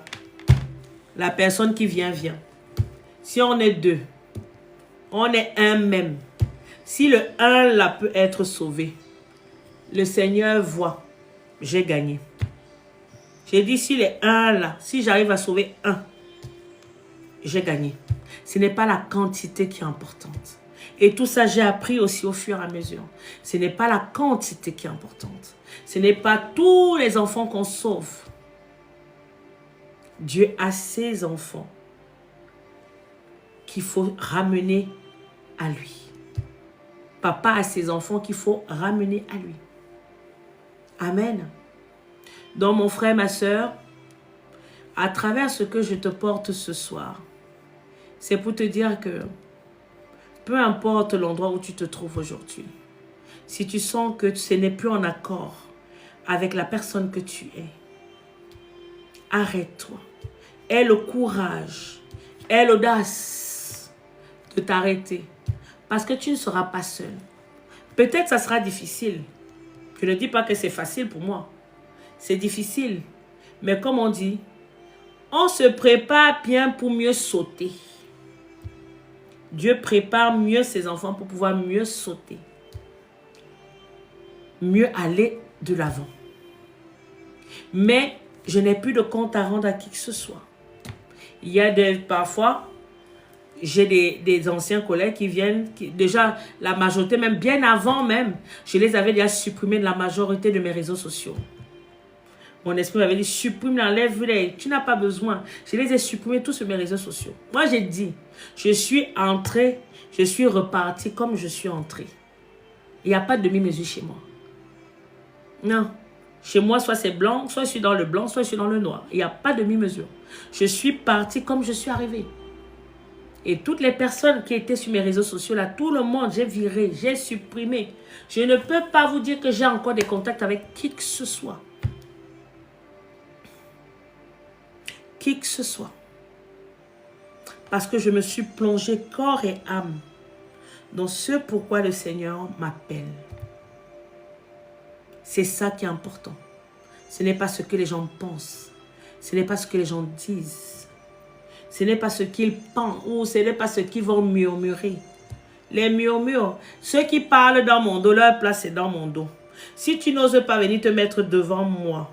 Speaker 1: La personne qui vient, vient. Si on est deux, on est un même. Si le un là peut être sauvé, le Seigneur voit, j'ai gagné. J'ai dit, si les un là, si j'arrive à sauver un, j'ai gagné. Ce n'est pas la quantité qui est importante. Et tout ça, j'ai appris aussi au fur et à mesure. Ce n'est pas la quantité qui est importante. Ce n'est pas tous les enfants qu'on sauve. Dieu a ses enfants qu'il faut ramener à lui. Papa a ses enfants qu'il faut ramener à lui. Amen. Donc mon frère, ma soeur, à travers ce que je te porte ce soir, c'est pour te dire que peu importe l'endroit où tu te trouves aujourd'hui, si tu sens que ce n'est plus en accord avec la personne que tu es, arrête-toi. Aie le courage, aie l'audace de t'arrêter. Parce que tu ne seras pas seul. Peut-être ça sera difficile. Je ne dis pas que c'est facile pour moi. C'est difficile. Mais comme on dit, on se prépare bien pour mieux sauter. Dieu prépare mieux ses enfants pour pouvoir mieux sauter. Mieux aller de l'avant. Mais je n'ai plus de compte à rendre à qui que ce soit. Il y a parfois, j'ai des anciens collègues qui viennent, déjà la majorité, même bien avant même, je les avais déjà supprimés de la majorité de mes réseaux sociaux. Mon esprit m'avait dit, supprime, enlève-les, tu n'as pas besoin. Je les ai supprimés tous sur mes réseaux sociaux. Moi, j'ai dit, je suis entrée, je suis repartie comme je suis entrée. Il n'y a pas de demi-mesure chez moi. Non. Chez moi, soit c'est blanc, soit je suis dans le blanc, soit je suis dans le noir. Il n'y a pas de demi-mesure. Je suis partie comme je suis arrivée. Et toutes les personnes qui étaient sur mes réseaux sociaux, là, tout le monde, j'ai viré, j'ai supprimé. Je ne peux pas vous dire que j'ai encore des contacts avec qui que ce soit. Qui que ce soit. Parce que je me suis plongée corps et âme dans ce pourquoi le Seigneur m'appelle. C'est ça qui est important. Ce n'est pas ce que les gens pensent. Ce n'est pas ce que les gens disent. Ce n'est pas ce qu'ils pensent ou ce n'est pas ce qu'ils vont murmurer. Les murmures, ceux qui parlent dans mon dos, leur place est dans mon dos. Si tu n'oses pas venir te mettre devant moi,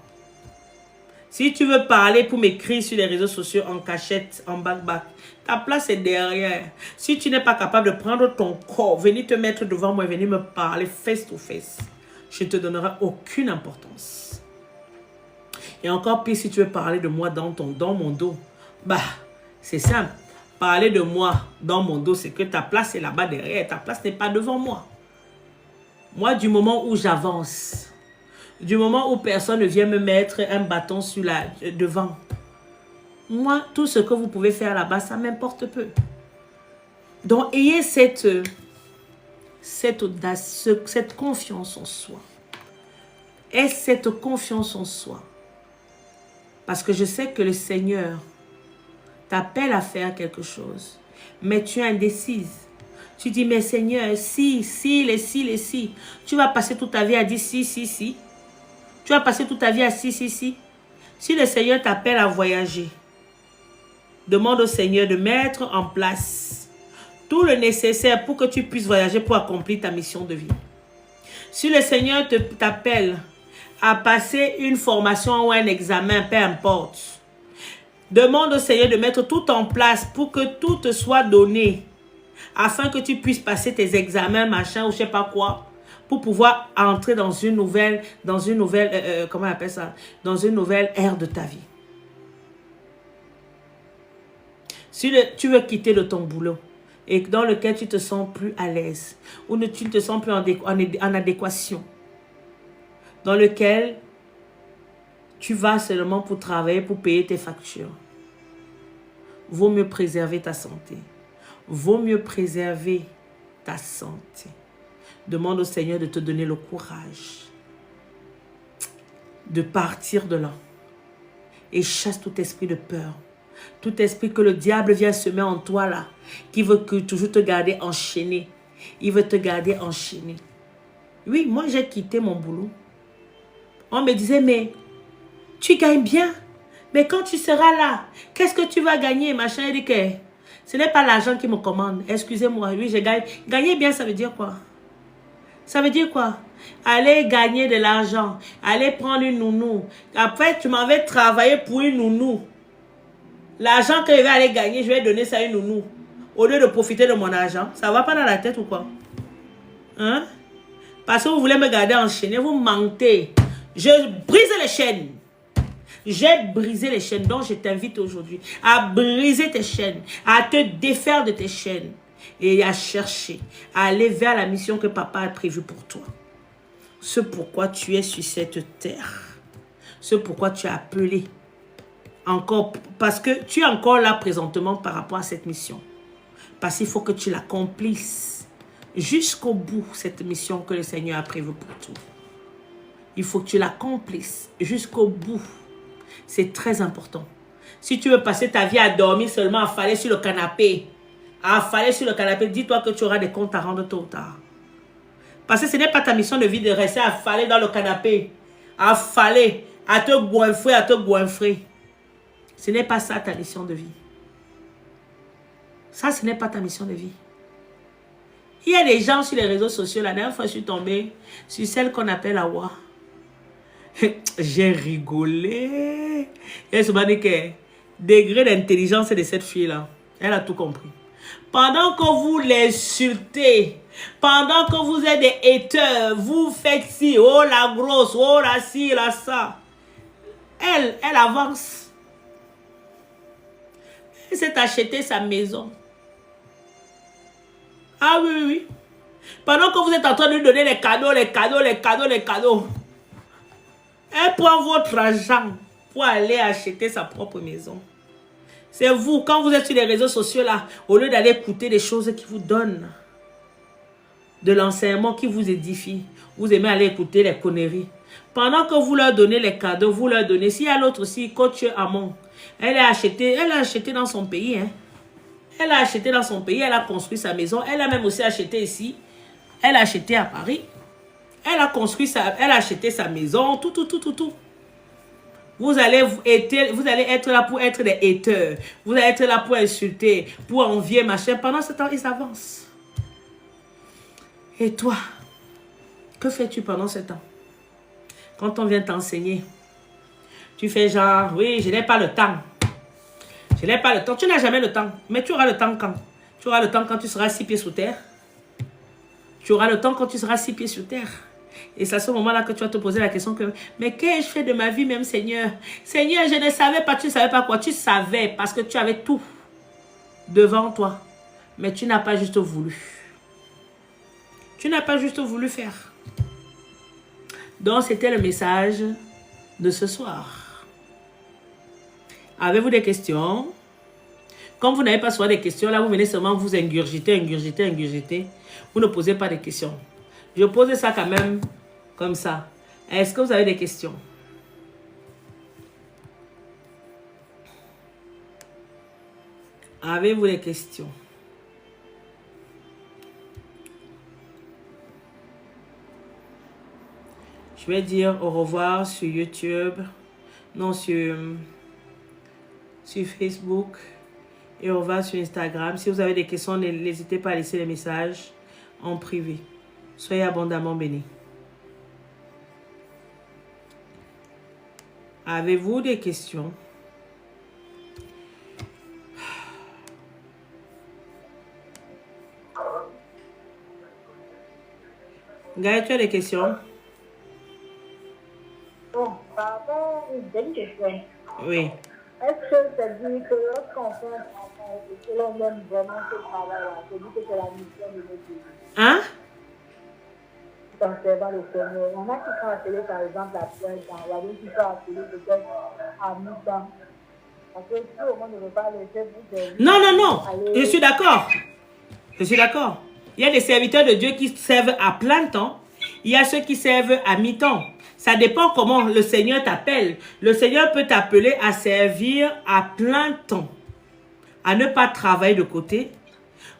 Speaker 1: si tu veux parler pour m'écrire sur les réseaux sociaux en cachette, en back, ta place est derrière. Si tu n'es pas capable de prendre ton corps, venir te mettre devant moi et venir me parler face to face, je ne te donnerai aucune importance. Et encore pire, si tu veux parler de moi dans mon dos, bah, c'est simple. Parler de moi dans mon dos, c'est que ta place est là-bas derrière. Ta place n'est pas devant moi. Moi, du moment où j'avance, du moment où personne ne vient me mettre un bâton sur devant, moi, tout ce que vous pouvez faire là-bas, ça m'importe peu. Donc, ayez cette audace, cette confiance en soi. Aie cette confiance en soi. Parce que je sais que le Seigneur t'appelle à faire quelque chose. Mais tu es indécise. Tu dis, mais Seigneur, si. Tu vas passer toute ta vie à dire si. Tu vas passer toute ta vie à si. Si le Seigneur t'appelle à voyager, demande au Seigneur de mettre en place tout le nécessaire pour que tu puisses voyager pour accomplir ta mission de vie. Si le Seigneur t'appelle à passer une formation ou un examen, peu importe, demande au Seigneur de mettre tout en place pour que tout te soit donné afin que tu puisses passer tes examens, machin, ou je sais pas quoi, pour pouvoir entrer dans une nouvelle, comment on appelle ça, dans une nouvelle ère de ta vie. Si tu veux quitter de ton boulot, et dans lequel tu te sens plus à l'aise, ou tu ne te sens plus en adéquation, dans lequel tu vas seulement pour travailler, pour payer tes factures, vaut mieux préserver ta santé. Vaut mieux préserver ta santé. Demande au Seigneur de te donner le courage de partir de là et chasse tout esprit de peur. Tout esprit que le diable vient semer en toi là, qui veut toujours te garder enchaîné. Il veut te garder enchaîné. Oui, moi j'ai quitté mon boulot. On me disait, mais tu gagnes bien. Mais quand tu seras là, qu'est-ce que tu vas gagner, machin? Il dit que ce n'est pas l'argent qui me commande. Excusez-moi, oui, je gagne. Gagner bien, ça veut dire quoi? Ça veut dire quoi? Aller gagner de l'argent, aller prendre une nounou. Après, tu m'en vas travailler pour une nounou. L'argent que je vais aller gagner, je vais donner ça à une nounou. Au lieu de profiter de mon argent. Ça ne va pas dans la tête ou quoi? Hein? Parce que vous voulez me garder enchaîné, vous mentez. Je brise les chaînes. J'ai brisé les chaînes, donc je t'invite aujourd'hui à briser tes chaînes, à te défaire de tes chaînes et à chercher, à aller vers la mission que papa a prévue pour toi. Ce pourquoi tu es sur cette terre. Ce pourquoi tu es appelé. Encore, parce que tu es encore là présentement par rapport à cette mission. Parce qu'il faut que tu l'accomplisses jusqu'au bout, cette mission que le Seigneur a prévue pour toi. Il faut que tu l'accomplisses jusqu'au bout. C'est très important. Si tu veux passer ta vie à dormir seulement, à affaler sur le canapé, dis-toi que tu auras des comptes à rendre tôt ou tard. Parce que ce n'est pas ta mission de vie de rester affalé dans le canapé, affaler, à te goinfrer. Ce n'est pas ça ta mission de vie. Ça, ce n'est pas ta mission de vie. Il y a des gens sur les réseaux sociaux, la dernière fois je suis tombée sur celle qu'on appelle Awa. J'ai rigolé. Elle se m'a dit que degré d'intelligence de cette fille-là, elle a tout compris. Pendant que vous l'insultez, pendant que vous êtes des haters, vous faites ci, oh la grosse, oh la ci, la ça. Elle avance. Elle s'est acheté sa maison. Ah oui, oui, oui. Pendant que vous êtes en train de lui donner les cadeaux, elle prend votre argent pour aller acheter sa propre maison. C'est vous, quand vous êtes sur les réseaux sociaux là, au lieu d'aller écouter des choses qui vous donnent de l'enseignement qui vous édifie, vous aimez aller écouter les conneries. Pendant que vous leur donnez les cadeaux, vous leur donnez. S'il y a l'autre aussi, coach Amon, elle a acheté dans son pays. Hein. Elle a acheté dans son pays, elle a construit sa maison. Elle a même aussi acheté ici. Elle a acheté à Paris. Elle a acheté sa maison, tout. Vous allez être là pour être des haters. Vous allez être là pour insulter, pour envier, machin. Pendant ce temps, ils avancent. Et toi, que fais-tu pendant ce temps? Quand on vient t'enseigner, tu fais genre, oui, je n'ai pas le temps. Je n'ai pas le temps. Tu n'as jamais le temps. Mais tu auras le temps quand? Tu auras le temps quand tu seras 6 pieds sous terre. Tu auras le temps quand tu seras 6 pieds sous terre. Et c'est à ce moment-là que tu vas te poser la question que, mais qu'ai-je fait de ma vie même, Seigneur? Seigneur, je ne savais pas, tu ne savais pas quoi. Tu savais parce que tu avais tout devant toi. Mais tu n'as pas juste voulu. Tu n'as pas juste voulu faire. Donc, c'était le message de ce soir. Avez-vous des questions? Comme vous n'avez pas souvent des questions, là, vous venez seulement vous ingurgiter. Vous ne posez pas de questions. Je pose ça quand même comme ça. Est-ce que vous avez des questions? Avez-vous des questions? Je vais dire au revoir sur YouTube. Non, sur Facebook. Et au revoir sur Instagram. Si vous avez des questions, n'hésitez pas à laisser les messages en privé. Soyez abondamment bénis. Avez-vous des questions? Gaël, tu as des questions?
Speaker 2: Bon, par rapport à une question.
Speaker 1: Oui.
Speaker 2: Est-ce que ça dit que lorsqu'on fait un travail et que l'on aime vraiment ce travail-là, c'est dit que c'est la mission de notre vie?
Speaker 1: Hein?
Speaker 2: Dans le Seigneur. On a qui sont appelés par exemple à plein temps, il y a d'autres qui sont appelés peut-être à mi-temps. Parce que tout le monde ne veut pas laisser vous servir.
Speaker 1: Non, non, non. Je suis d'accord. Je suis d'accord. Il y a des serviteurs de Dieu qui servent à plein temps. Il y a ceux qui servent à mi-temps. Ça dépend comment le Seigneur t'appelle. Le Seigneur peut t'appeler à servir à plein temps. À ne pas travailler de côté.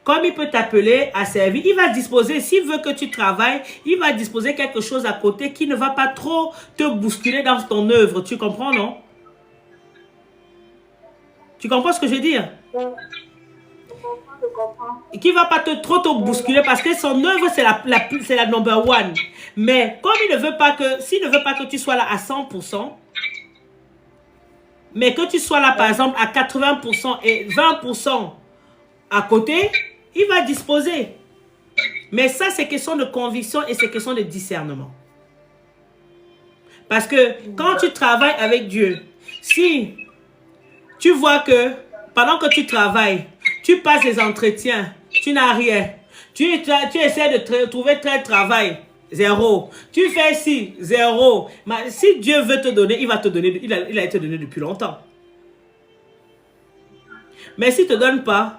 Speaker 1: Comme il peut t'appeler à servir, il va disposer, s'il veut que tu travailles, il va disposer quelque chose à côté qui ne va pas trop te bousculer dans ton œuvre. Tu comprends, non? Tu comprends ce que je veux dire?
Speaker 2: Je comprends.
Speaker 1: Et qui ne va pas trop te bousculer parce que son œuvre, c'est la number one. Mais comme il ne veut pas que, s'il ne veut pas que tu sois là à 100%, mais que tu sois là, par exemple, à 80% et 20% à côté, il va disposer. Mais ça, c'est question de conviction et c'est question de discernement. Parce que quand tu travailles avec Dieu, si tu vois que pendant que tu travailles, tu passes des entretiens, tu n'as rien. Tu essaies de trouver un travail, zéro. Tu fais ci, zéro. Mais si Dieu veut te donner, il va te donner, il a été donné depuis longtemps. Mais s'il ne te donne pas,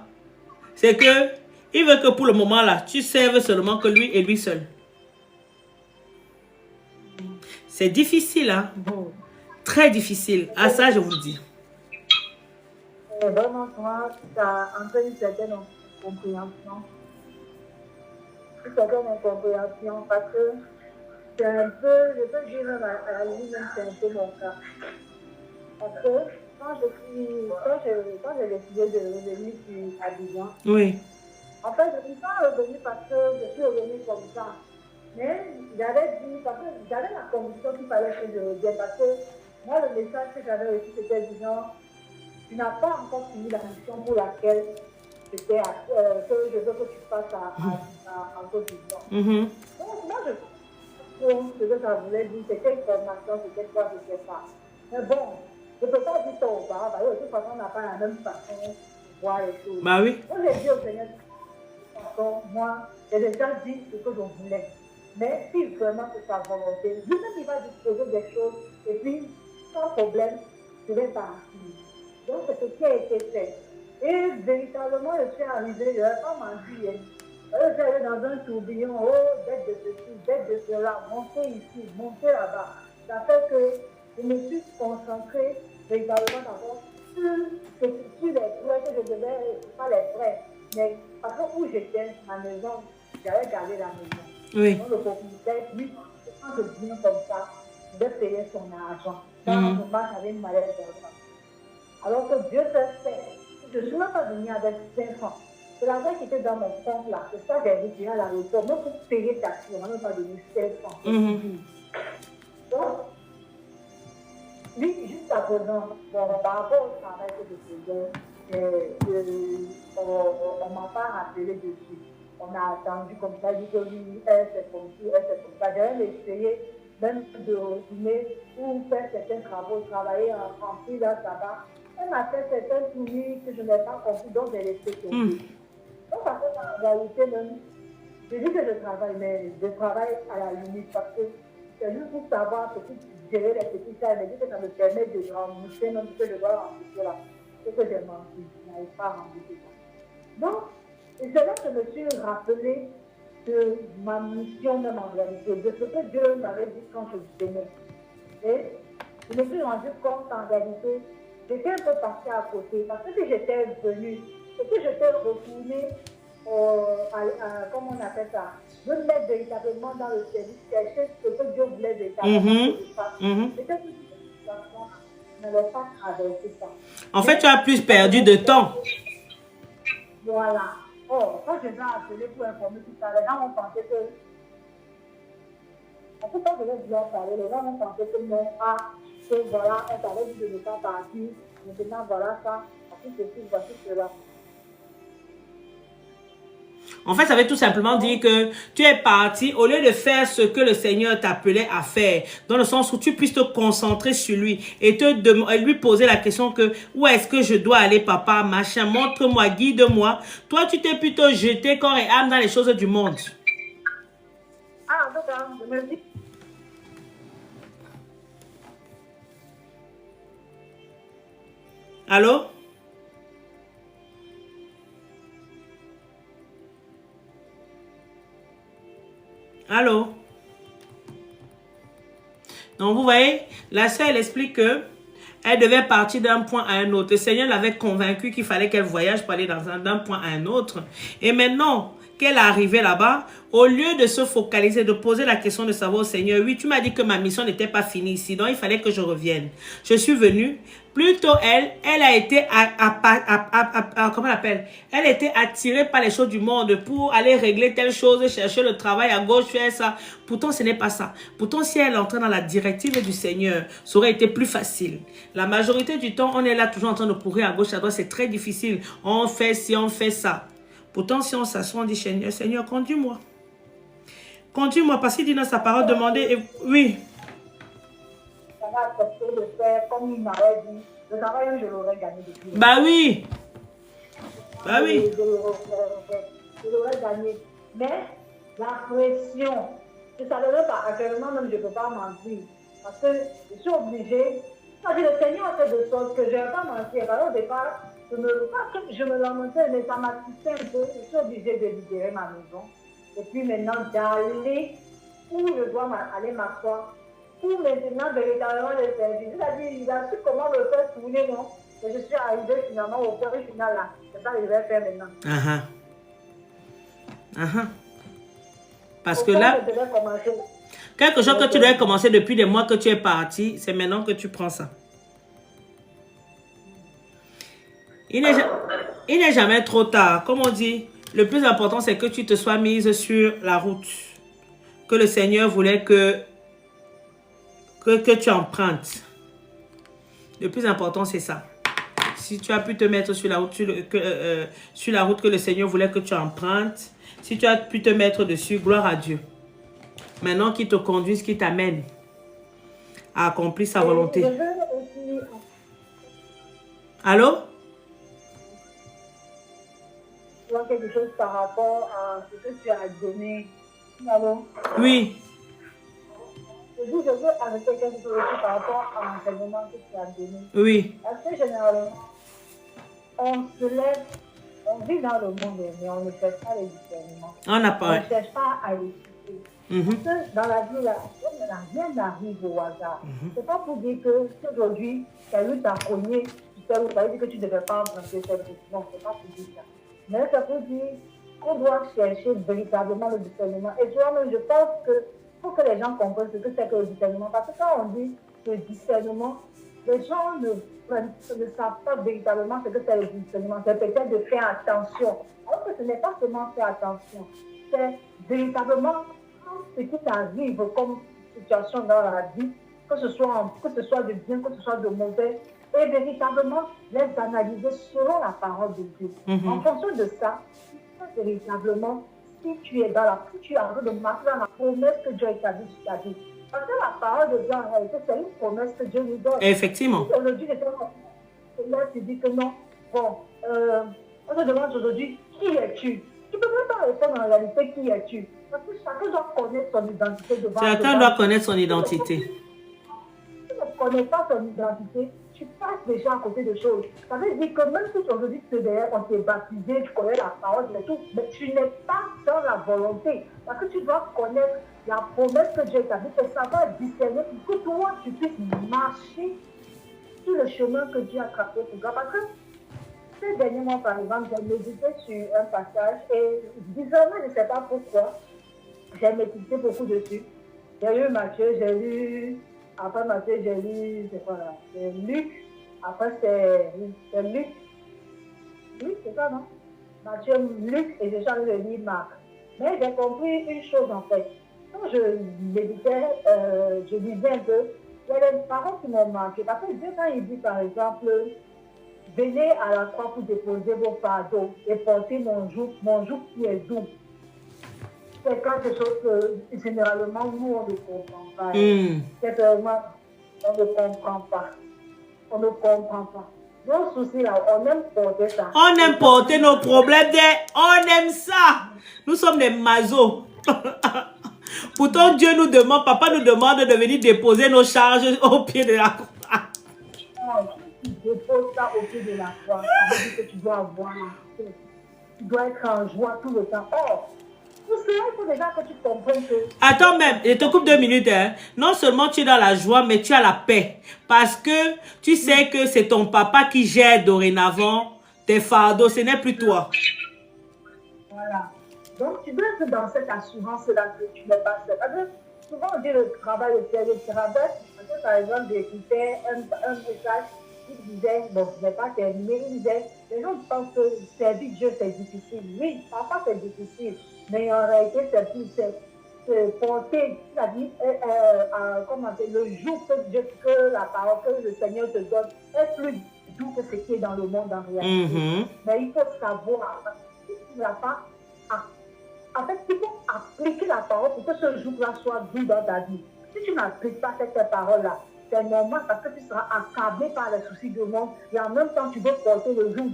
Speaker 1: c'est que il veut que pour le moment là, tu serves seulement que lui et lui seul. C'est difficile, hein? Très difficile. À ça, je vous le dis.
Speaker 2: Vraiment, moi, ça entraîne une certaine incompréhension. Une certaine incompréhension parce que c'est un peu, je peux dire même à la limite, c'est un peu mon cas. Parce que quand j'ai décidé de revenir sur Abidjan,
Speaker 1: oui.
Speaker 2: En fait, je ne suis pas revenue parce que je suis revenue comme ça. Mais j'avais dit, parce que j'avais la conviction qu'il fallait que je revienne. Parce que moi, le message que j'avais reçu, c'était disant, tu n'as pas encore fini la mission pour laquelle que je veux que tu passes en Côte d'Ivoire. Donc, moi, je pense que ce que ça voulait dire, c'était une formation, c'était quoi, je ne sais pas. Mais bon, je ne peux pas dire ça aux parents, parce que de toute façon, on n'a pas la même façon de voir les choses.
Speaker 1: Bah oui.
Speaker 2: Moi, j'ai dit au Seigneur, moi, j'ai déjà dit ce que je voulais. Mais si vraiment c'est sa volonté, lui-même il va disposer des choses et puis, sans problème, je vais partir. Donc c'est ce qui a été fait. Et véritablement, je suis arrivée, je n'ai pas menti. Je suis allée dans un tourbillon, oh, bête de ceci, bête de cela, monter ici, monter là-bas. Ça fait que je me suis concentrée véritablement d'abord sur les frais que je devais, pas les frais. Mais parce que où j'étais, ma maison, j'avais gardé la maison.
Speaker 1: Oui.
Speaker 2: Donc le propriétaire, lui, quand je viens comme ça, je vais payer son argent. Quand je marche avec une maladie d'argent. Alors que Dieu fait, je ne suis même pas venue avec 5 francs. C'est l'argent qui était dans mon compte là. C'est ça que j'ai retiré à l'aéroport. Même pour payer taxi, on m'a même pas donné 5 francs. Donc, lui, jusqu'à présent, bon, par rapport au travail que je faisais, on ne m'a pas rappelé dessus. On a attendu comme ça, dit que oui, elle c'est comme ci, elle c'est comme ça. J'ai même essayé même de retourner ou faire certains travaux, travailler en freelance là-bas. Elle m'a fait certains tournis que je n'ai pas compris, donc j'ai laissé tomber. Donc, parce que en réalité, même, je dis que je travaille, mais je travaille à la limite parce que c'est juste pour savoir ce que gérer les petits cas, mais que ça me permet de rembourser même ce que je dois rembourser là. Ce que j'ai menti, je n'arrive pas à rembourser ça. Donc, c'est là que je me suis rappelé de ma mission même en réalité, de ce que Dieu m'avait dit quand je venais. Et je me suis rendu compte en réalité, j'étais un peu passée à côté, parce que si j'étais venue, et que j'étais retournée, comment on appelle ça, me mettre véritablement dans le service, chercher ce que Dieu voulait véritablement que je fasse. C'était une situation, je n'avais pas traversé ça.
Speaker 1: En fait, tu as plus perdu de temps.
Speaker 2: Voilà. Oh, quand je vais appeler pour informer tout ça, les gens vont penser que. En tout cas, je vais bien parler, les gens vont penser que non, que voilà, on t'avait dit de ne pas partir, maintenant voilà ça, voici ceci, voici cela.
Speaker 1: En fait, ça veut tout simplement dire que tu es parti, au lieu de faire ce que le Seigneur t'appelait à faire, dans le sens où tu puisses te concentrer sur lui et lui poser la question que où est-ce que je dois aller, papa, machin, montre-moi, guide-moi. Toi, tu t'es plutôt jeté corps et âme dans les choses du monde.
Speaker 2: Ah, d'accord, je me dis.
Speaker 1: Allô? Allô? Donc, vous voyez, la sœur, elle explique que elle devait partir d'un point à un autre. Le Seigneur l'avait convaincue qu'il fallait qu'elle voyage pour aller d'un point à un autre. Et maintenant qu'elle est arrivée là-bas, au lieu de se focaliser, de poser la question de savoir au Seigneur, oui, tu m'as dit que ma mission n'était pas finie ici, donc il fallait que je revienne. Je suis venue. Plutôt elle a été, comment on appelle? Elle a été attirée par les choses du monde pour aller régler telle chose, chercher le travail à gauche, faire ça. Pourtant, ce n'est pas ça. Pourtant, si elle entrait dans la directive du Seigneur, ça aurait été plus facile. La majorité du temps, on est là toujours en train de courir à gauche, à droite. C'est très difficile. On fait ci, on fait ça. Pourtant, si on s'assoit, on dit, Seigneur, conduis-moi. Conduis-moi, parce qu'il dit dans sa parole, demandez. Oui.
Speaker 2: On a accepté de faire comme il m'avait dit. Le travail, je l'aurais gagné depuis.
Speaker 1: Bah oui. Bah oui.
Speaker 2: Je l'aurais gagné. Mais la pression, je ne savais pas, actuellement même je ne peux pas mentir. Parce que je suis obligée. Parce que le Seigneur a fait de sorte que je ne vais pas mentir. Alors au départ, je me lamentais, mais ça m'a touché un peu. Je suis obligée de libérer ma maison. Et puis maintenant, d'aller où je dois aller m'asseoir. Pour maintenant véritablement le service. C'est-à-dire, il a su comment le faire tourner, non? Et je suis arrivée finalement au point final là. C'est ça que je vais faire maintenant.
Speaker 1: Parce que là, quelque chose que tu devais commencer depuis des mois que tu es parti, c'est maintenant que tu prends ça. Il n'est jamais trop tard. Comme on dit, le plus important, c'est que tu te sois mise sur la route. Que le Seigneur voulait que tu empruntes. Le plus important, c'est ça. Si tu as pu te mettre sur la route, sur la route que le Seigneur voulait que tu empruntes, si tu as pu te mettre dessus, gloire à Dieu. Maintenant, qu'il te conduise, qu'il t'amène à accomplir sa volonté. Allô?
Speaker 2: Tu vois quelque chose par rapport à ce que tu as donné. Allô?
Speaker 1: Oui.
Speaker 2: Je veux ajouter quelque chose aussi par rapport à l'enseignement que tu as donné.
Speaker 1: Oui.
Speaker 2: Parce que généralement, on se lève, on vit dans le monde, mais on ne cherche pas les discernements.
Speaker 1: On n'a pas.
Speaker 2: On ne cherche pas à l'écouter. Parce que dans la vie, là, rien n'arrive au hasard. C'est pas pour dire que si aujourd'hui, quelqu'un t'a cogné, ça veut dire que tu ne devais pas emprunter cette décision. Non, c'est pas pour dire ça. Mais ça veut dire qu'on doit chercher véritablement le discernement. Et tu vois, même, je pense que faut que les gens comprennent ce que c'est que le discernement. Parce que quand on dit le discernement, les gens ne savent pas véritablement ce que c'est le discernement. C'est peut-être de faire attention. Alors que ce n'est pas seulement faire attention. C'est véritablement ce qui t'arrive comme situation dans la vie, que ce soit de bien, que ce soit de mauvais, et véritablement les analyser selon la parole de Dieu. En fonction de ça, véritablement, si tu es dans si tu es en train de marcher dans la promesse que Dieu a établie sur ta vie. Parce que la parole de Dieu, en réalité, c'est une promesse que Dieu nous donne.
Speaker 1: Effectivement.
Speaker 2: Si aujourd'hui, là, tu dis que non, bon, on te demande aujourd'hui, qui es-tu? Tu ne peux même pas répondre en réalité, qui es-tu? Parce que chacun doit connaître son identité devant Dieu.
Speaker 1: Chacun doit connaître son identité.
Speaker 2: Si tu ne connais pas ton identité, tu passes déjà à côté de choses. Ça veut dire que même si aujourd'hui tu es derrière, on t'est baptisé, tu connais la parole et tout, mais tu n'es pas dans la volonté. Parce que tu dois connaître la promesse que Dieu t'a dit, et savoir discerner pour que toi tu puisses marcher sur le chemin que Dieu a tracé pour toi. Parce que ces derniers mois, par exemple, j'ai médité sur un passage et bizarrement, je ne sais pas pourquoi, j'ai médité beaucoup dessus. J'ai lu Matthieu, j'ai lu. Après Matthieu, j'ai lu, c'est quoi là? C'est Luc. Après, c'est Luc. Oui, c'est ça, non? Matthieu, Luc, et j'ai changé de lire Marc. Mais j'ai compris une chose, en fait. Quand je méditais, je disais un peu, il y a des paroles qui m'ont marqué. Parce que Dieu, quand il dit, par exemple, venez à la croix pour déposer vos fardeaux et porter mon joug qui est doux. C'est quelque chose que généralement nous on ne comprend pas. C'est vraiment, on ne comprend pas. On ne comprend pas. Nos soucis là, on aime porter ça.
Speaker 1: On aime porter nos problèmes, on aime ça. Nous sommes des mazos. Pourtant Dieu nous demande, papa nous demande de venir déposer nos charges au pied de la croix.
Speaker 2: Tu déposes ça au pied de la croix. Ça veut dire que tu dois avoir la paix. Tu dois être en joie tout le temps. Or, tout cela, il faut déjà que tu comprennes que...
Speaker 1: Attends même, je te coupe 2 minutes. Hein. Non seulement tu es dans la joie, mais tu as la paix. Parce que tu sais que c'est ton papa qui gère dorénavant tes fardeaux. Ce n'est plus toi.
Speaker 2: Voilà. Donc, tu dois être dans cette assurance-là que tu n'es pas seul. Parce que souvent, on dit le travail, le travail. Parce que, par exemple, j'écoutais un message qui disait, bon, je ne vais pas terminer, il disait, les gens pensent que servir Dieu, c'est difficile. Oui, parfois, c'est difficile. Mais en réalité, c'est plus, c'est porter, c'est-à-dire, comment dire, le jour que la parole, que le Seigneur te donne, est plus doux que ce qui est dans le monde en réalité. Mais il faut savoir, si tu n'as pas, en fait, il faut appliquer la parole pour que ce jour-là soit doux dans ta vie. Si tu n'appliques pas cette parole-là, c'est normal parce que tu seras accablé par les soucis du monde et en même temps, tu veux porter le jour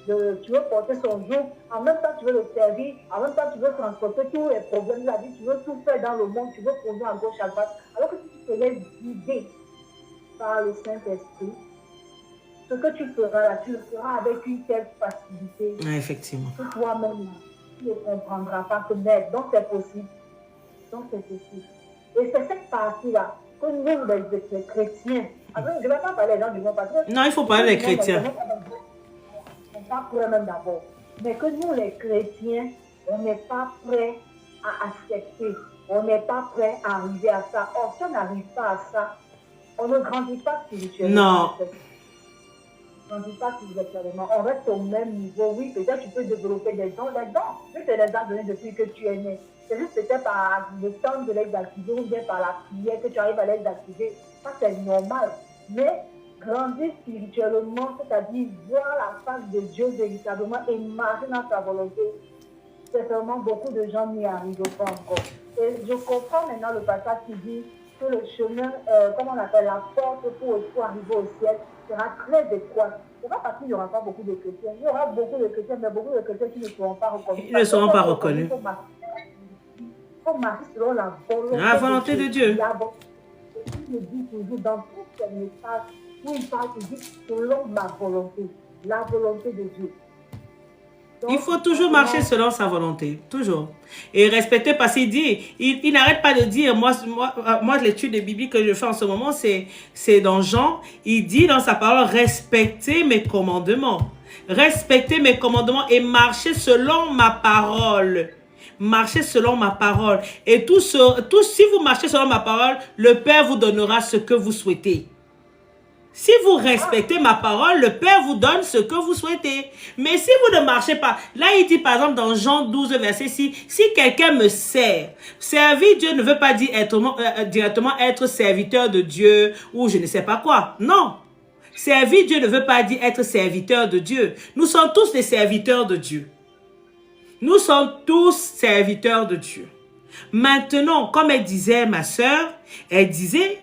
Speaker 2: tu veux porter son jour, en même temps, tu veux le servir, en même temps, tu veux transporter tous les problèmes de la vie, tu veux tout faire dans le monde, tu veux poser à gauche, à droite. Alors que si tu te laisses guider par le Saint-Esprit, ce que tu feras là, tu le feras avec une telle facilité.
Speaker 1: Effectivement.
Speaker 2: Que toi-même, tu ne comprendras pas que merde, donc c'est possible. Donc c'est possible. Et c'est cette partie-là que nous, les chrétiens, alors, je ne vais pas parler des gens du monde parce que...
Speaker 1: Non, il faut parler des chrétiens.
Speaker 2: On n'est pas prêts même d'abord. Mais que nous, les chrétiens, on n'est pas prêts à accepter. On n'est pas prêts à arriver à ça. Or, si on n'arrive pas à ça, on ne grandit pas spirituellement.
Speaker 1: Non.
Speaker 2: On ne grandit pas spirituellement. On reste au même niveau. Oui, peut-être tu peux développer des dons. Les dons, je te les ai donnés depuis que tu es né. C'est juste peut-être par le temps de les activer ou bien par la prière que tu arrives à les activer. Ça, c'est normal. Mais grandir spirituellement, c'est-à-dire voir la face de Dieu véritablement et marcher dans sa volonté, c'est vraiment beaucoup de gens n'y arrivent pas encore. Et je comprends maintenant le passage qui dit que le chemin, comment on appelle, la porte pour arriver au ciel sera très étroite. C'est pas parce qu'il n'y aura pas beaucoup de chrétiens. Il y aura beaucoup de chrétiens, mais beaucoup de chrétiens qui ne seront pas reconnus.
Speaker 1: Ils ne seront pas reconnus.
Speaker 2: Il faut marcher selon la
Speaker 1: volonté de Dieu.
Speaker 2: Il dit toujours dans tous ces messages où il parle, il dit selon ma volonté, la volonté de Dieu. Donc,
Speaker 1: il faut toujours marcher selon sa volonté, toujours. Et respecter, parce qu'il dit, il n'arrête pas de dire, moi l'étude de Bible que je fais en ce moment, c'est dans Jean, il dit dans sa parole, respectez mes commandements. Respectez mes commandements et marchez selon ma parole. Marchez selon ma parole. Et si vous marchez selon ma parole, le Père vous donnera ce que vous souhaitez. Si vous respectez ma parole, le Père vous donne ce que vous souhaitez. Mais si vous ne marchez pas, là il dit par exemple dans Jean 12, verset 6, si quelqu'un me sert, servir Dieu ne veut pas dire directement être serviteur de Dieu ou je ne sais pas quoi. Non. Servir Dieu ne veut pas dire être serviteur de Dieu. Nous sommes tous des serviteurs de Dieu. Nous sommes tous serviteurs de Dieu. Maintenant, comme elle disait, ma sœur, elle disait,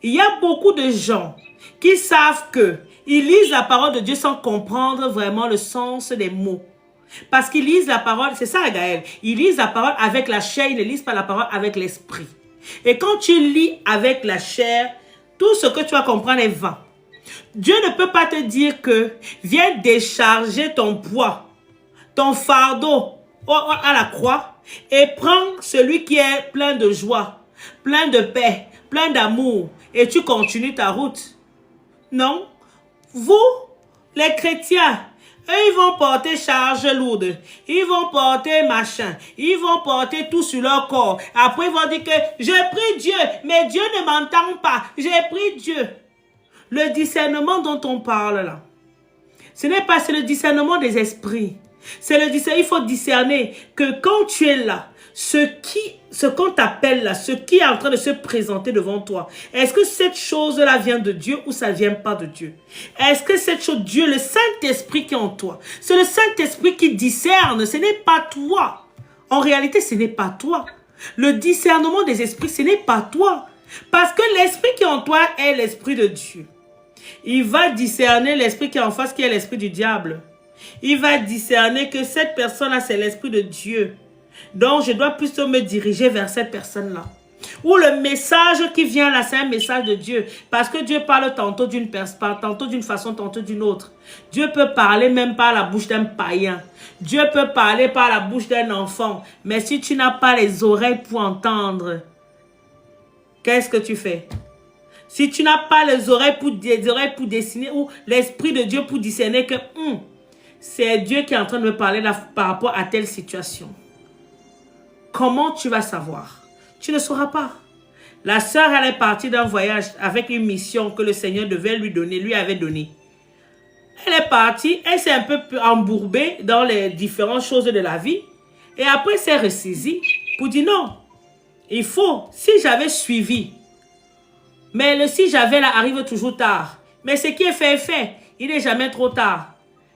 Speaker 1: il y a beaucoup de gens qui savent que ils lisent la parole de Dieu sans comprendre vraiment le sens des mots. Parce qu'ils lisent la parole, c'est ça Gaël, ils lisent la parole avec la chair, ils ne lisent pas la parole avec l'esprit. Et quand tu lis avec la chair, tout ce que tu vas comprendre est vain. Dieu ne peut pas te dire que viens décharger ton poids, ton fardeau à la croix et prends celui qui est plein de joie, plein de paix, plein d'amour et tu continues ta route. Non. Vous, les chrétiens, eux, ils vont porter charge lourde. Ils vont porter machin. Ils vont porter tout sur leur corps. Après, ils vont dire que j'ai pris Dieu, mais Dieu ne m'entend pas. J'ai pris Dieu. Le discernement dont on parle là, ce n'est pas, c'est le discernement des esprits. C'est le discernement, il faut discerner que quand tu es là, ce qu'on t'appelle là, ce qui est en train de se présenter devant toi, est-ce que cette chose-là vient de Dieu ou ça ne vient pas de Dieu? Est-ce que cette chose, Dieu, le Saint-Esprit qui est en toi, c'est le Saint-Esprit qui discerne, ce n'est pas toi. En réalité, ce n'est pas toi. Le discernement des esprits, ce n'est pas toi. Parce que l'esprit qui est en toi est l'esprit de Dieu. Il va discerner l'esprit qui est en face, qui est l'esprit du diable. Il va discerner que cette personne-là, c'est l'esprit de Dieu. Donc, je dois plutôt me diriger vers cette personne-là. Ou le message qui vient là, c'est un message de Dieu. Parce que Dieu parle tantôt d'une façon, tantôt d'une autre. Dieu peut parler même par la bouche d'un païen. Dieu peut parler par la bouche d'un enfant. Mais si tu n'as pas les oreilles pour entendre, qu'est-ce que tu fais? Si tu n'as pas les oreilles pour dessiner ou l'esprit de Dieu pour discerner que c'est Dieu qui est en train de me parler là, par rapport à telle situation. Comment tu vas savoir? Tu ne sauras pas. La sœur, elle est partie d'un voyage avec une mission que le Seigneur devait lui avait donné. Elle est partie, elle s'est un peu embourbée dans les différentes choses de la vie. Et après, elle s'est ressaisie pour dire non. Il faut, si j'avais suivi, mais le si j'avais là arrive toujours tard. Mais ce qui est fait est fait. Il n'est jamais trop tard.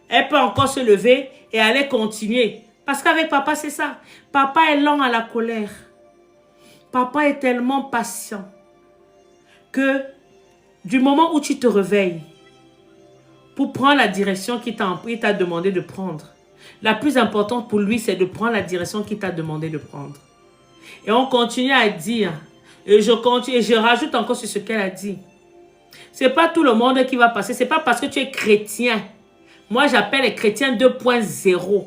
Speaker 1: Elle peut encore se lever et aller continuer. Parce qu'avec papa, c'est ça. Papa est lent à la colère. Papa est tellement patient que du moment où tu te réveilles pour prendre la direction qu'il t'a demandé de prendre, la plus importante pour lui, c'est de prendre la direction qu'il t'a demandé de prendre. Et on continue à dire, et je rajoute encore sur ce qu'elle a dit. C'est pas tout le monde qui va passer. C'est pas parce que tu es chrétien. Moi, j'appelle les chrétiens 2.0.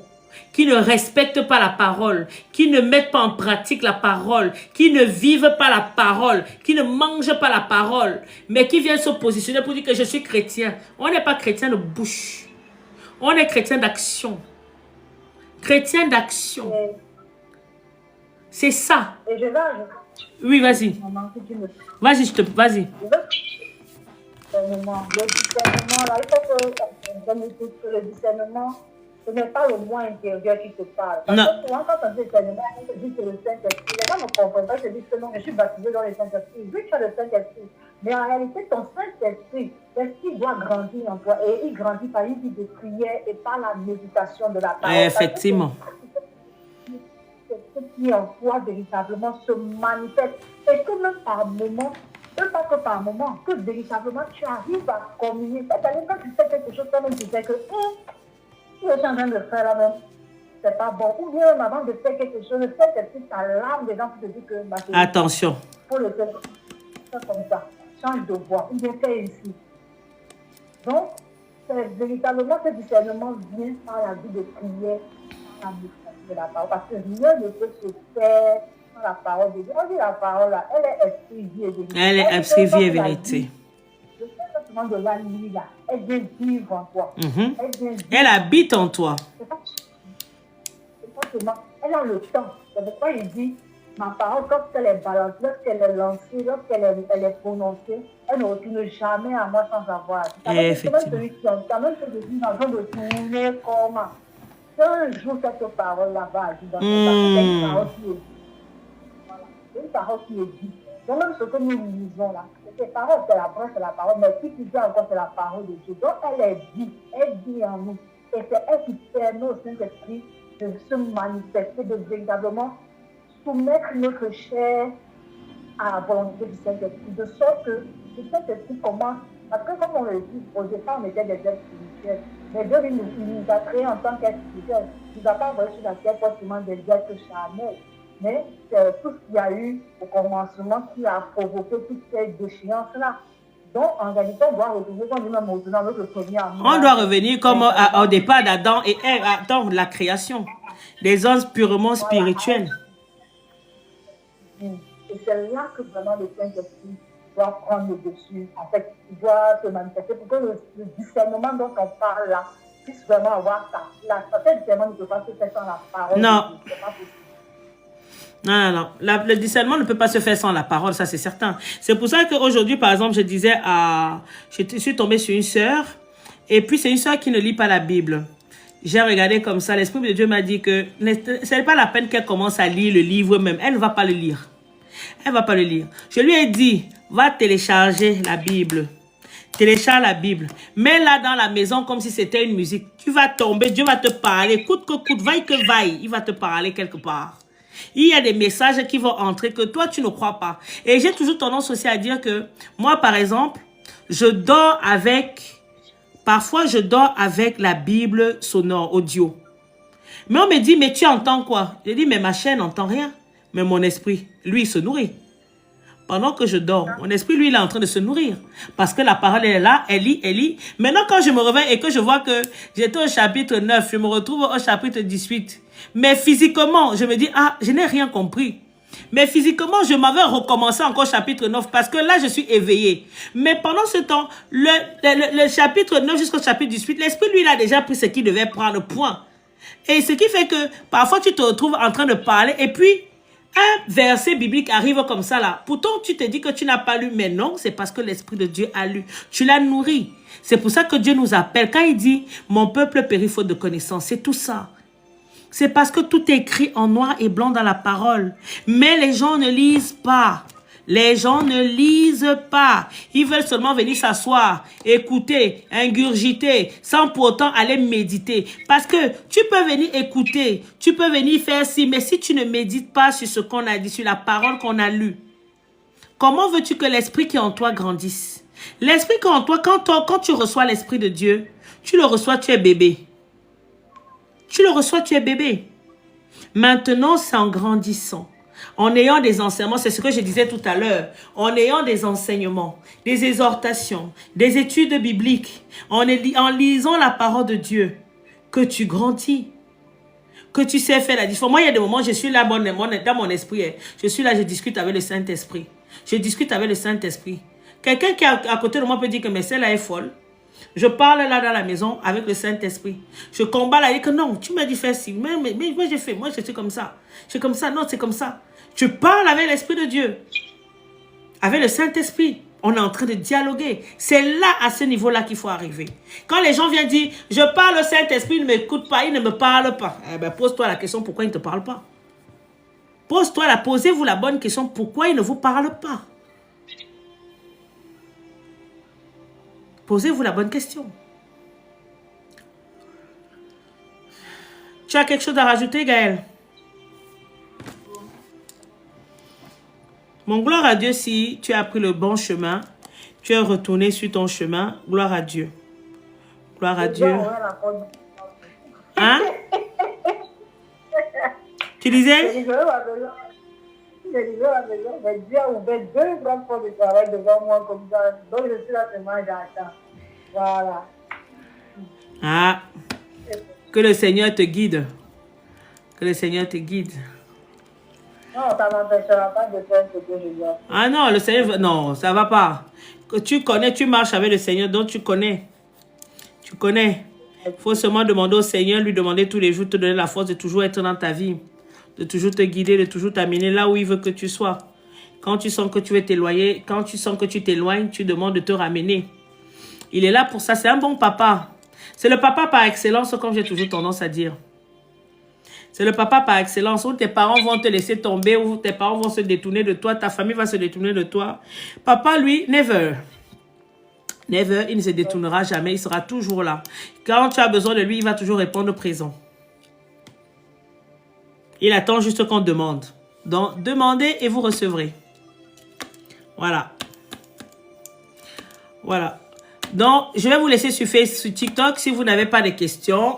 Speaker 1: Qui ne respectent pas la parole, qui ne mettent pas en pratique la parole, qui ne vivent pas la parole, qui ne mangent pas la parole, mais qui viennent se positionner pour dire que je suis chrétien. On n'est pas chrétien de bouche. On est chrétien d'action. Chrétien d'action. C'est ça.
Speaker 2: Et je vais...
Speaker 1: Oui, vas-y. Vas-y, vas-y.
Speaker 2: Le discernement, là, il faut que le discernement, ce n'est pas le moi intérieur qui te parle. Parce que souvent, quand on dit discernement, on te dit que le Saint-Esprit, les gens ne comprennent pas, ils se disent que non, je suis baptisé dans le Saint-Esprit. Oui, tu as le Saint-Esprit. Mais en réalité, ton Saint-Esprit, est-ce qu'il doit grandir en toi? Et il grandit par une vie de prière et par la méditation de la parole.
Speaker 1: Effectivement.
Speaker 2: Ce qui en toi véritablement se manifeste. Et que même par moment, pas que par moment, que véritablement tu arrives à communier. C'est-à-dire quand tu fais quelque chose, toi-même tu sais que ce que je suis en train de faire là même, c'est pas bon. Ou bien même avant de faire quelque chose, le fait que tu t'alarmes des gens pour te dire que
Speaker 1: attention.
Speaker 2: Pour le faire comme ça, change de voix, ou bien fais ici. Donc, véritablement ce discernement vient par la vie de prière, par la méditation de la parole. Parce que rien ne peut se faire sans la parole de Dieu. On dit la parole là, elle est esprit, vie et vérité. Elle est esprit, vie et vérité. Le sentiment de la nuit là, elle vient vivre en toi.
Speaker 1: Elle habite en toi.
Speaker 2: Elle a le temps. C'est pourquoi il dit, ma parole, lorsqu'elle est balancée, lorsqu'elle est lancée, lorsqu'elle est prononcée, elle ne retourne jamais à moi sans avoir.
Speaker 1: Effectivement.
Speaker 2: C'est celui qui entend, même si je suis en train de tourner comme un jour cette parole-là va agir dans c'est une parole qui est dite. Voilà. C'est une parole qui est dite. Donc même ce que nous lisons là, cette parole, c'est la branche, c'est la parole, mais qui dit encore, c'est la parole de Dieu. Donc elle est dite, elle dit en nous. Et c'est elle qui permet au Saint-Esprit de se manifester, de véritablement soumettre notre chair à la volonté du Saint-Esprit, de sorte que le Saint-Esprit commence, parce que comme on le dit, au départ on était des êtres spirituels, mais Dieu il nous a créés en tant qu'êtres spirituels, il nous a pas envoyé sur la terre forcément des êtres charnels, mais c'est tout ce qu'il y a eu au commencement qui a provoqué toutes ces déchéances-là. Donc, en réalité, on doit revenir comme nous-mêmes dans notre premier amour.
Speaker 1: On doit revenir comme au départ d'Adam et Ève, dans la création. Des hommes purement spirituels.
Speaker 2: Et c'est là que vraiment le Saint-Esprit doit prendre le dessus. En fait, il doit se manifester pour que le discernement dont on parle là puisse vraiment avoir sa place. Parce que le discernement ne peut pas se faire sans la parole.
Speaker 1: Non. Non. Le discernement ne peut pas se faire sans la parole, ça c'est certain. C'est pour ça qu'aujourd'hui, par exemple, je disais je suis tombée sur une sœur, et puis c'est une sœur qui ne lit pas la Bible. J'ai regardé comme ça. L'Esprit de Dieu m'a dit que ce n'est pas la peine qu'elle commence à lire le livre même. Elle ne va pas le lire. Elle ne va pas le lire. Je lui ai dit, va télécharger la Bible. Télécharge la Bible. Mets-la dans la maison comme si c'était une musique. Tu vas tomber, Dieu va te parler. Coûte que coûte, vaille que vaille. Il va te parler quelque part. Il y a des messages qui vont entrer que toi, tu ne crois pas. Et j'ai toujours tendance aussi à dire que moi, par exemple, je dors avec... Parfois, je dors avec la Bible sonore, audio. Mais on me dit, mais tu entends quoi? Je dis, mais ma chair n'entend rien. Mais mon esprit, lui, il se nourrit. Pendant que je dors, mon esprit, lui, il est en train de se nourrir. Parce que la parole, elle est là, elle lit, elle lit. Maintenant, quand je me réveille et que je vois que j'étais au chapitre 9, je me retrouve au chapitre 18. Mais physiquement, je me dis, ah, je n'ai rien compris. Mais physiquement, je m'avais recommencé encore chapitre 9 parce que là, je suis éveillé. Mais pendant ce temps, le chapitre 9 jusqu'au chapitre 18, l'esprit, lui, il a déjà pris ce qu'il devait prendre, point. Et ce qui fait que parfois, tu te retrouves en train de parler et puis, un verset biblique arrive comme ça là. Pourtant, tu te dis que tu n'as pas lu, mais non, c'est parce que l'Esprit de Dieu a lu. Tu l'as nourri. C'est pour ça que Dieu nous appelle. Quand il dit, mon peuple périt faute de connaissance, c'est tout ça. C'est parce que tout est écrit en noir et blanc dans la parole. Mais les gens ne lisent pas. Les gens ne lisent pas. Ils veulent seulement venir s'asseoir, écouter, ingurgiter, sans pourtant aller méditer. Parce que tu peux venir écouter, tu peux venir faire ci, mais si tu ne médites pas sur ce qu'on a dit, sur la parole qu'on a lue, comment veux-tu que l'esprit qui est en toi grandisse? L'esprit qui est en toi, quand tu reçois l'Esprit de Dieu, tu le reçois, tu es bébé. Tu le reçois, tu es bébé. Maintenant, c'est en grandissant. En ayant des enseignements, c'est ce que je disais tout à l'heure, en ayant des enseignements, des exhortations, des études bibliques, en lisant la parole de Dieu, que tu grandis, que tu sais faire la différence. Moi, il y a des moments, je suis là dans mon esprit, je suis là, je discute avec le Saint-Esprit. Je discute avec le Saint-Esprit. Quelqu'un qui est à côté de moi peut dire que mais celle-là est folle. Je parle là dans la maison avec le Saint-Esprit. Je combats là, et que non, tu m'as dit faire ci. Mais moi j'ai fait, moi je suis comme ça. Je suis comme ça, non, c'est comme ça. Tu parles avec l'Esprit de Dieu. Avec le Saint-Esprit. On est en train de dialoguer. C'est là, à ce niveau-là qu'il faut arriver. Quand les gens viennent dire, je parle au Saint-Esprit, il ne m'écoute pas, il ne me parle pas. Eh bien, pose-toi la question, pourquoi il ne te parle pas? Posez-vous la bonne question, pourquoi il ne vous parle pas? Posez-vous la bonne question. Tu as quelque chose à rajouter, Gaël? Mon gloire à Dieu, si tu as pris le bon chemin, tu es retourné sur ton chemin, gloire à Dieu. Gloire à Dieu. Hein? Tu disais?
Speaker 2: Je disais à la maison, mais Dieu a ouvert 2 grandes portes de travail devant moi comme ça. Donc je suis là seulement, j'attends. Voilà.
Speaker 1: Ah. Que le Seigneur te guide. Que le Seigneur te guide.
Speaker 2: Non, ça ne m'empêchera pas de faire ce que je dois.
Speaker 1: Ah non, le Seigneur, non, ça ne va pas. Que tu connais, tu marches avec le Seigneur, donc tu connais. Tu connais. Il faut seulement demander au Seigneur, lui demander tous les jours, te donner la force de toujours être dans ta vie. De toujours te guider, de toujours t'amener là où il veut que tu sois. Quand tu sens que tu veux t'éloigner, quand tu sens que tu t'éloignes, tu demandes de te ramener. Il est là pour ça, c'est un bon papa. C'est le papa par excellence, comme j'ai toujours tendance à dire. C'est le papa par excellence, où tes parents vont te laisser tomber, où tes parents vont se détourner de toi, ta famille va se détourner de toi. Papa, lui, never. Never, il ne se détournera jamais, il sera toujours là. Quand tu as besoin de lui, il va toujours répondre présent. Il attend juste qu'on demande. Donc, demandez et vous recevrez. Voilà. Voilà. Donc, je vais vous laisser sur Facebook, sur TikTok. Si vous n'avez pas de questions,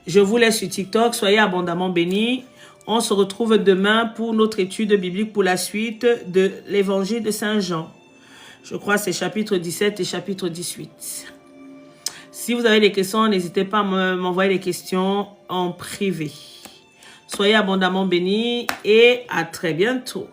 Speaker 1: je vous laisse sur TikTok. Soyez abondamment bénis. On se retrouve demain pour notre étude biblique pour la suite de l'évangile de Saint Jean. Je crois que c'est chapitre 17 et chapitre 18. Si vous avez des questions, n'hésitez pas à m'envoyer des questions en privé. Soyez abondamment bénis et à très bientôt.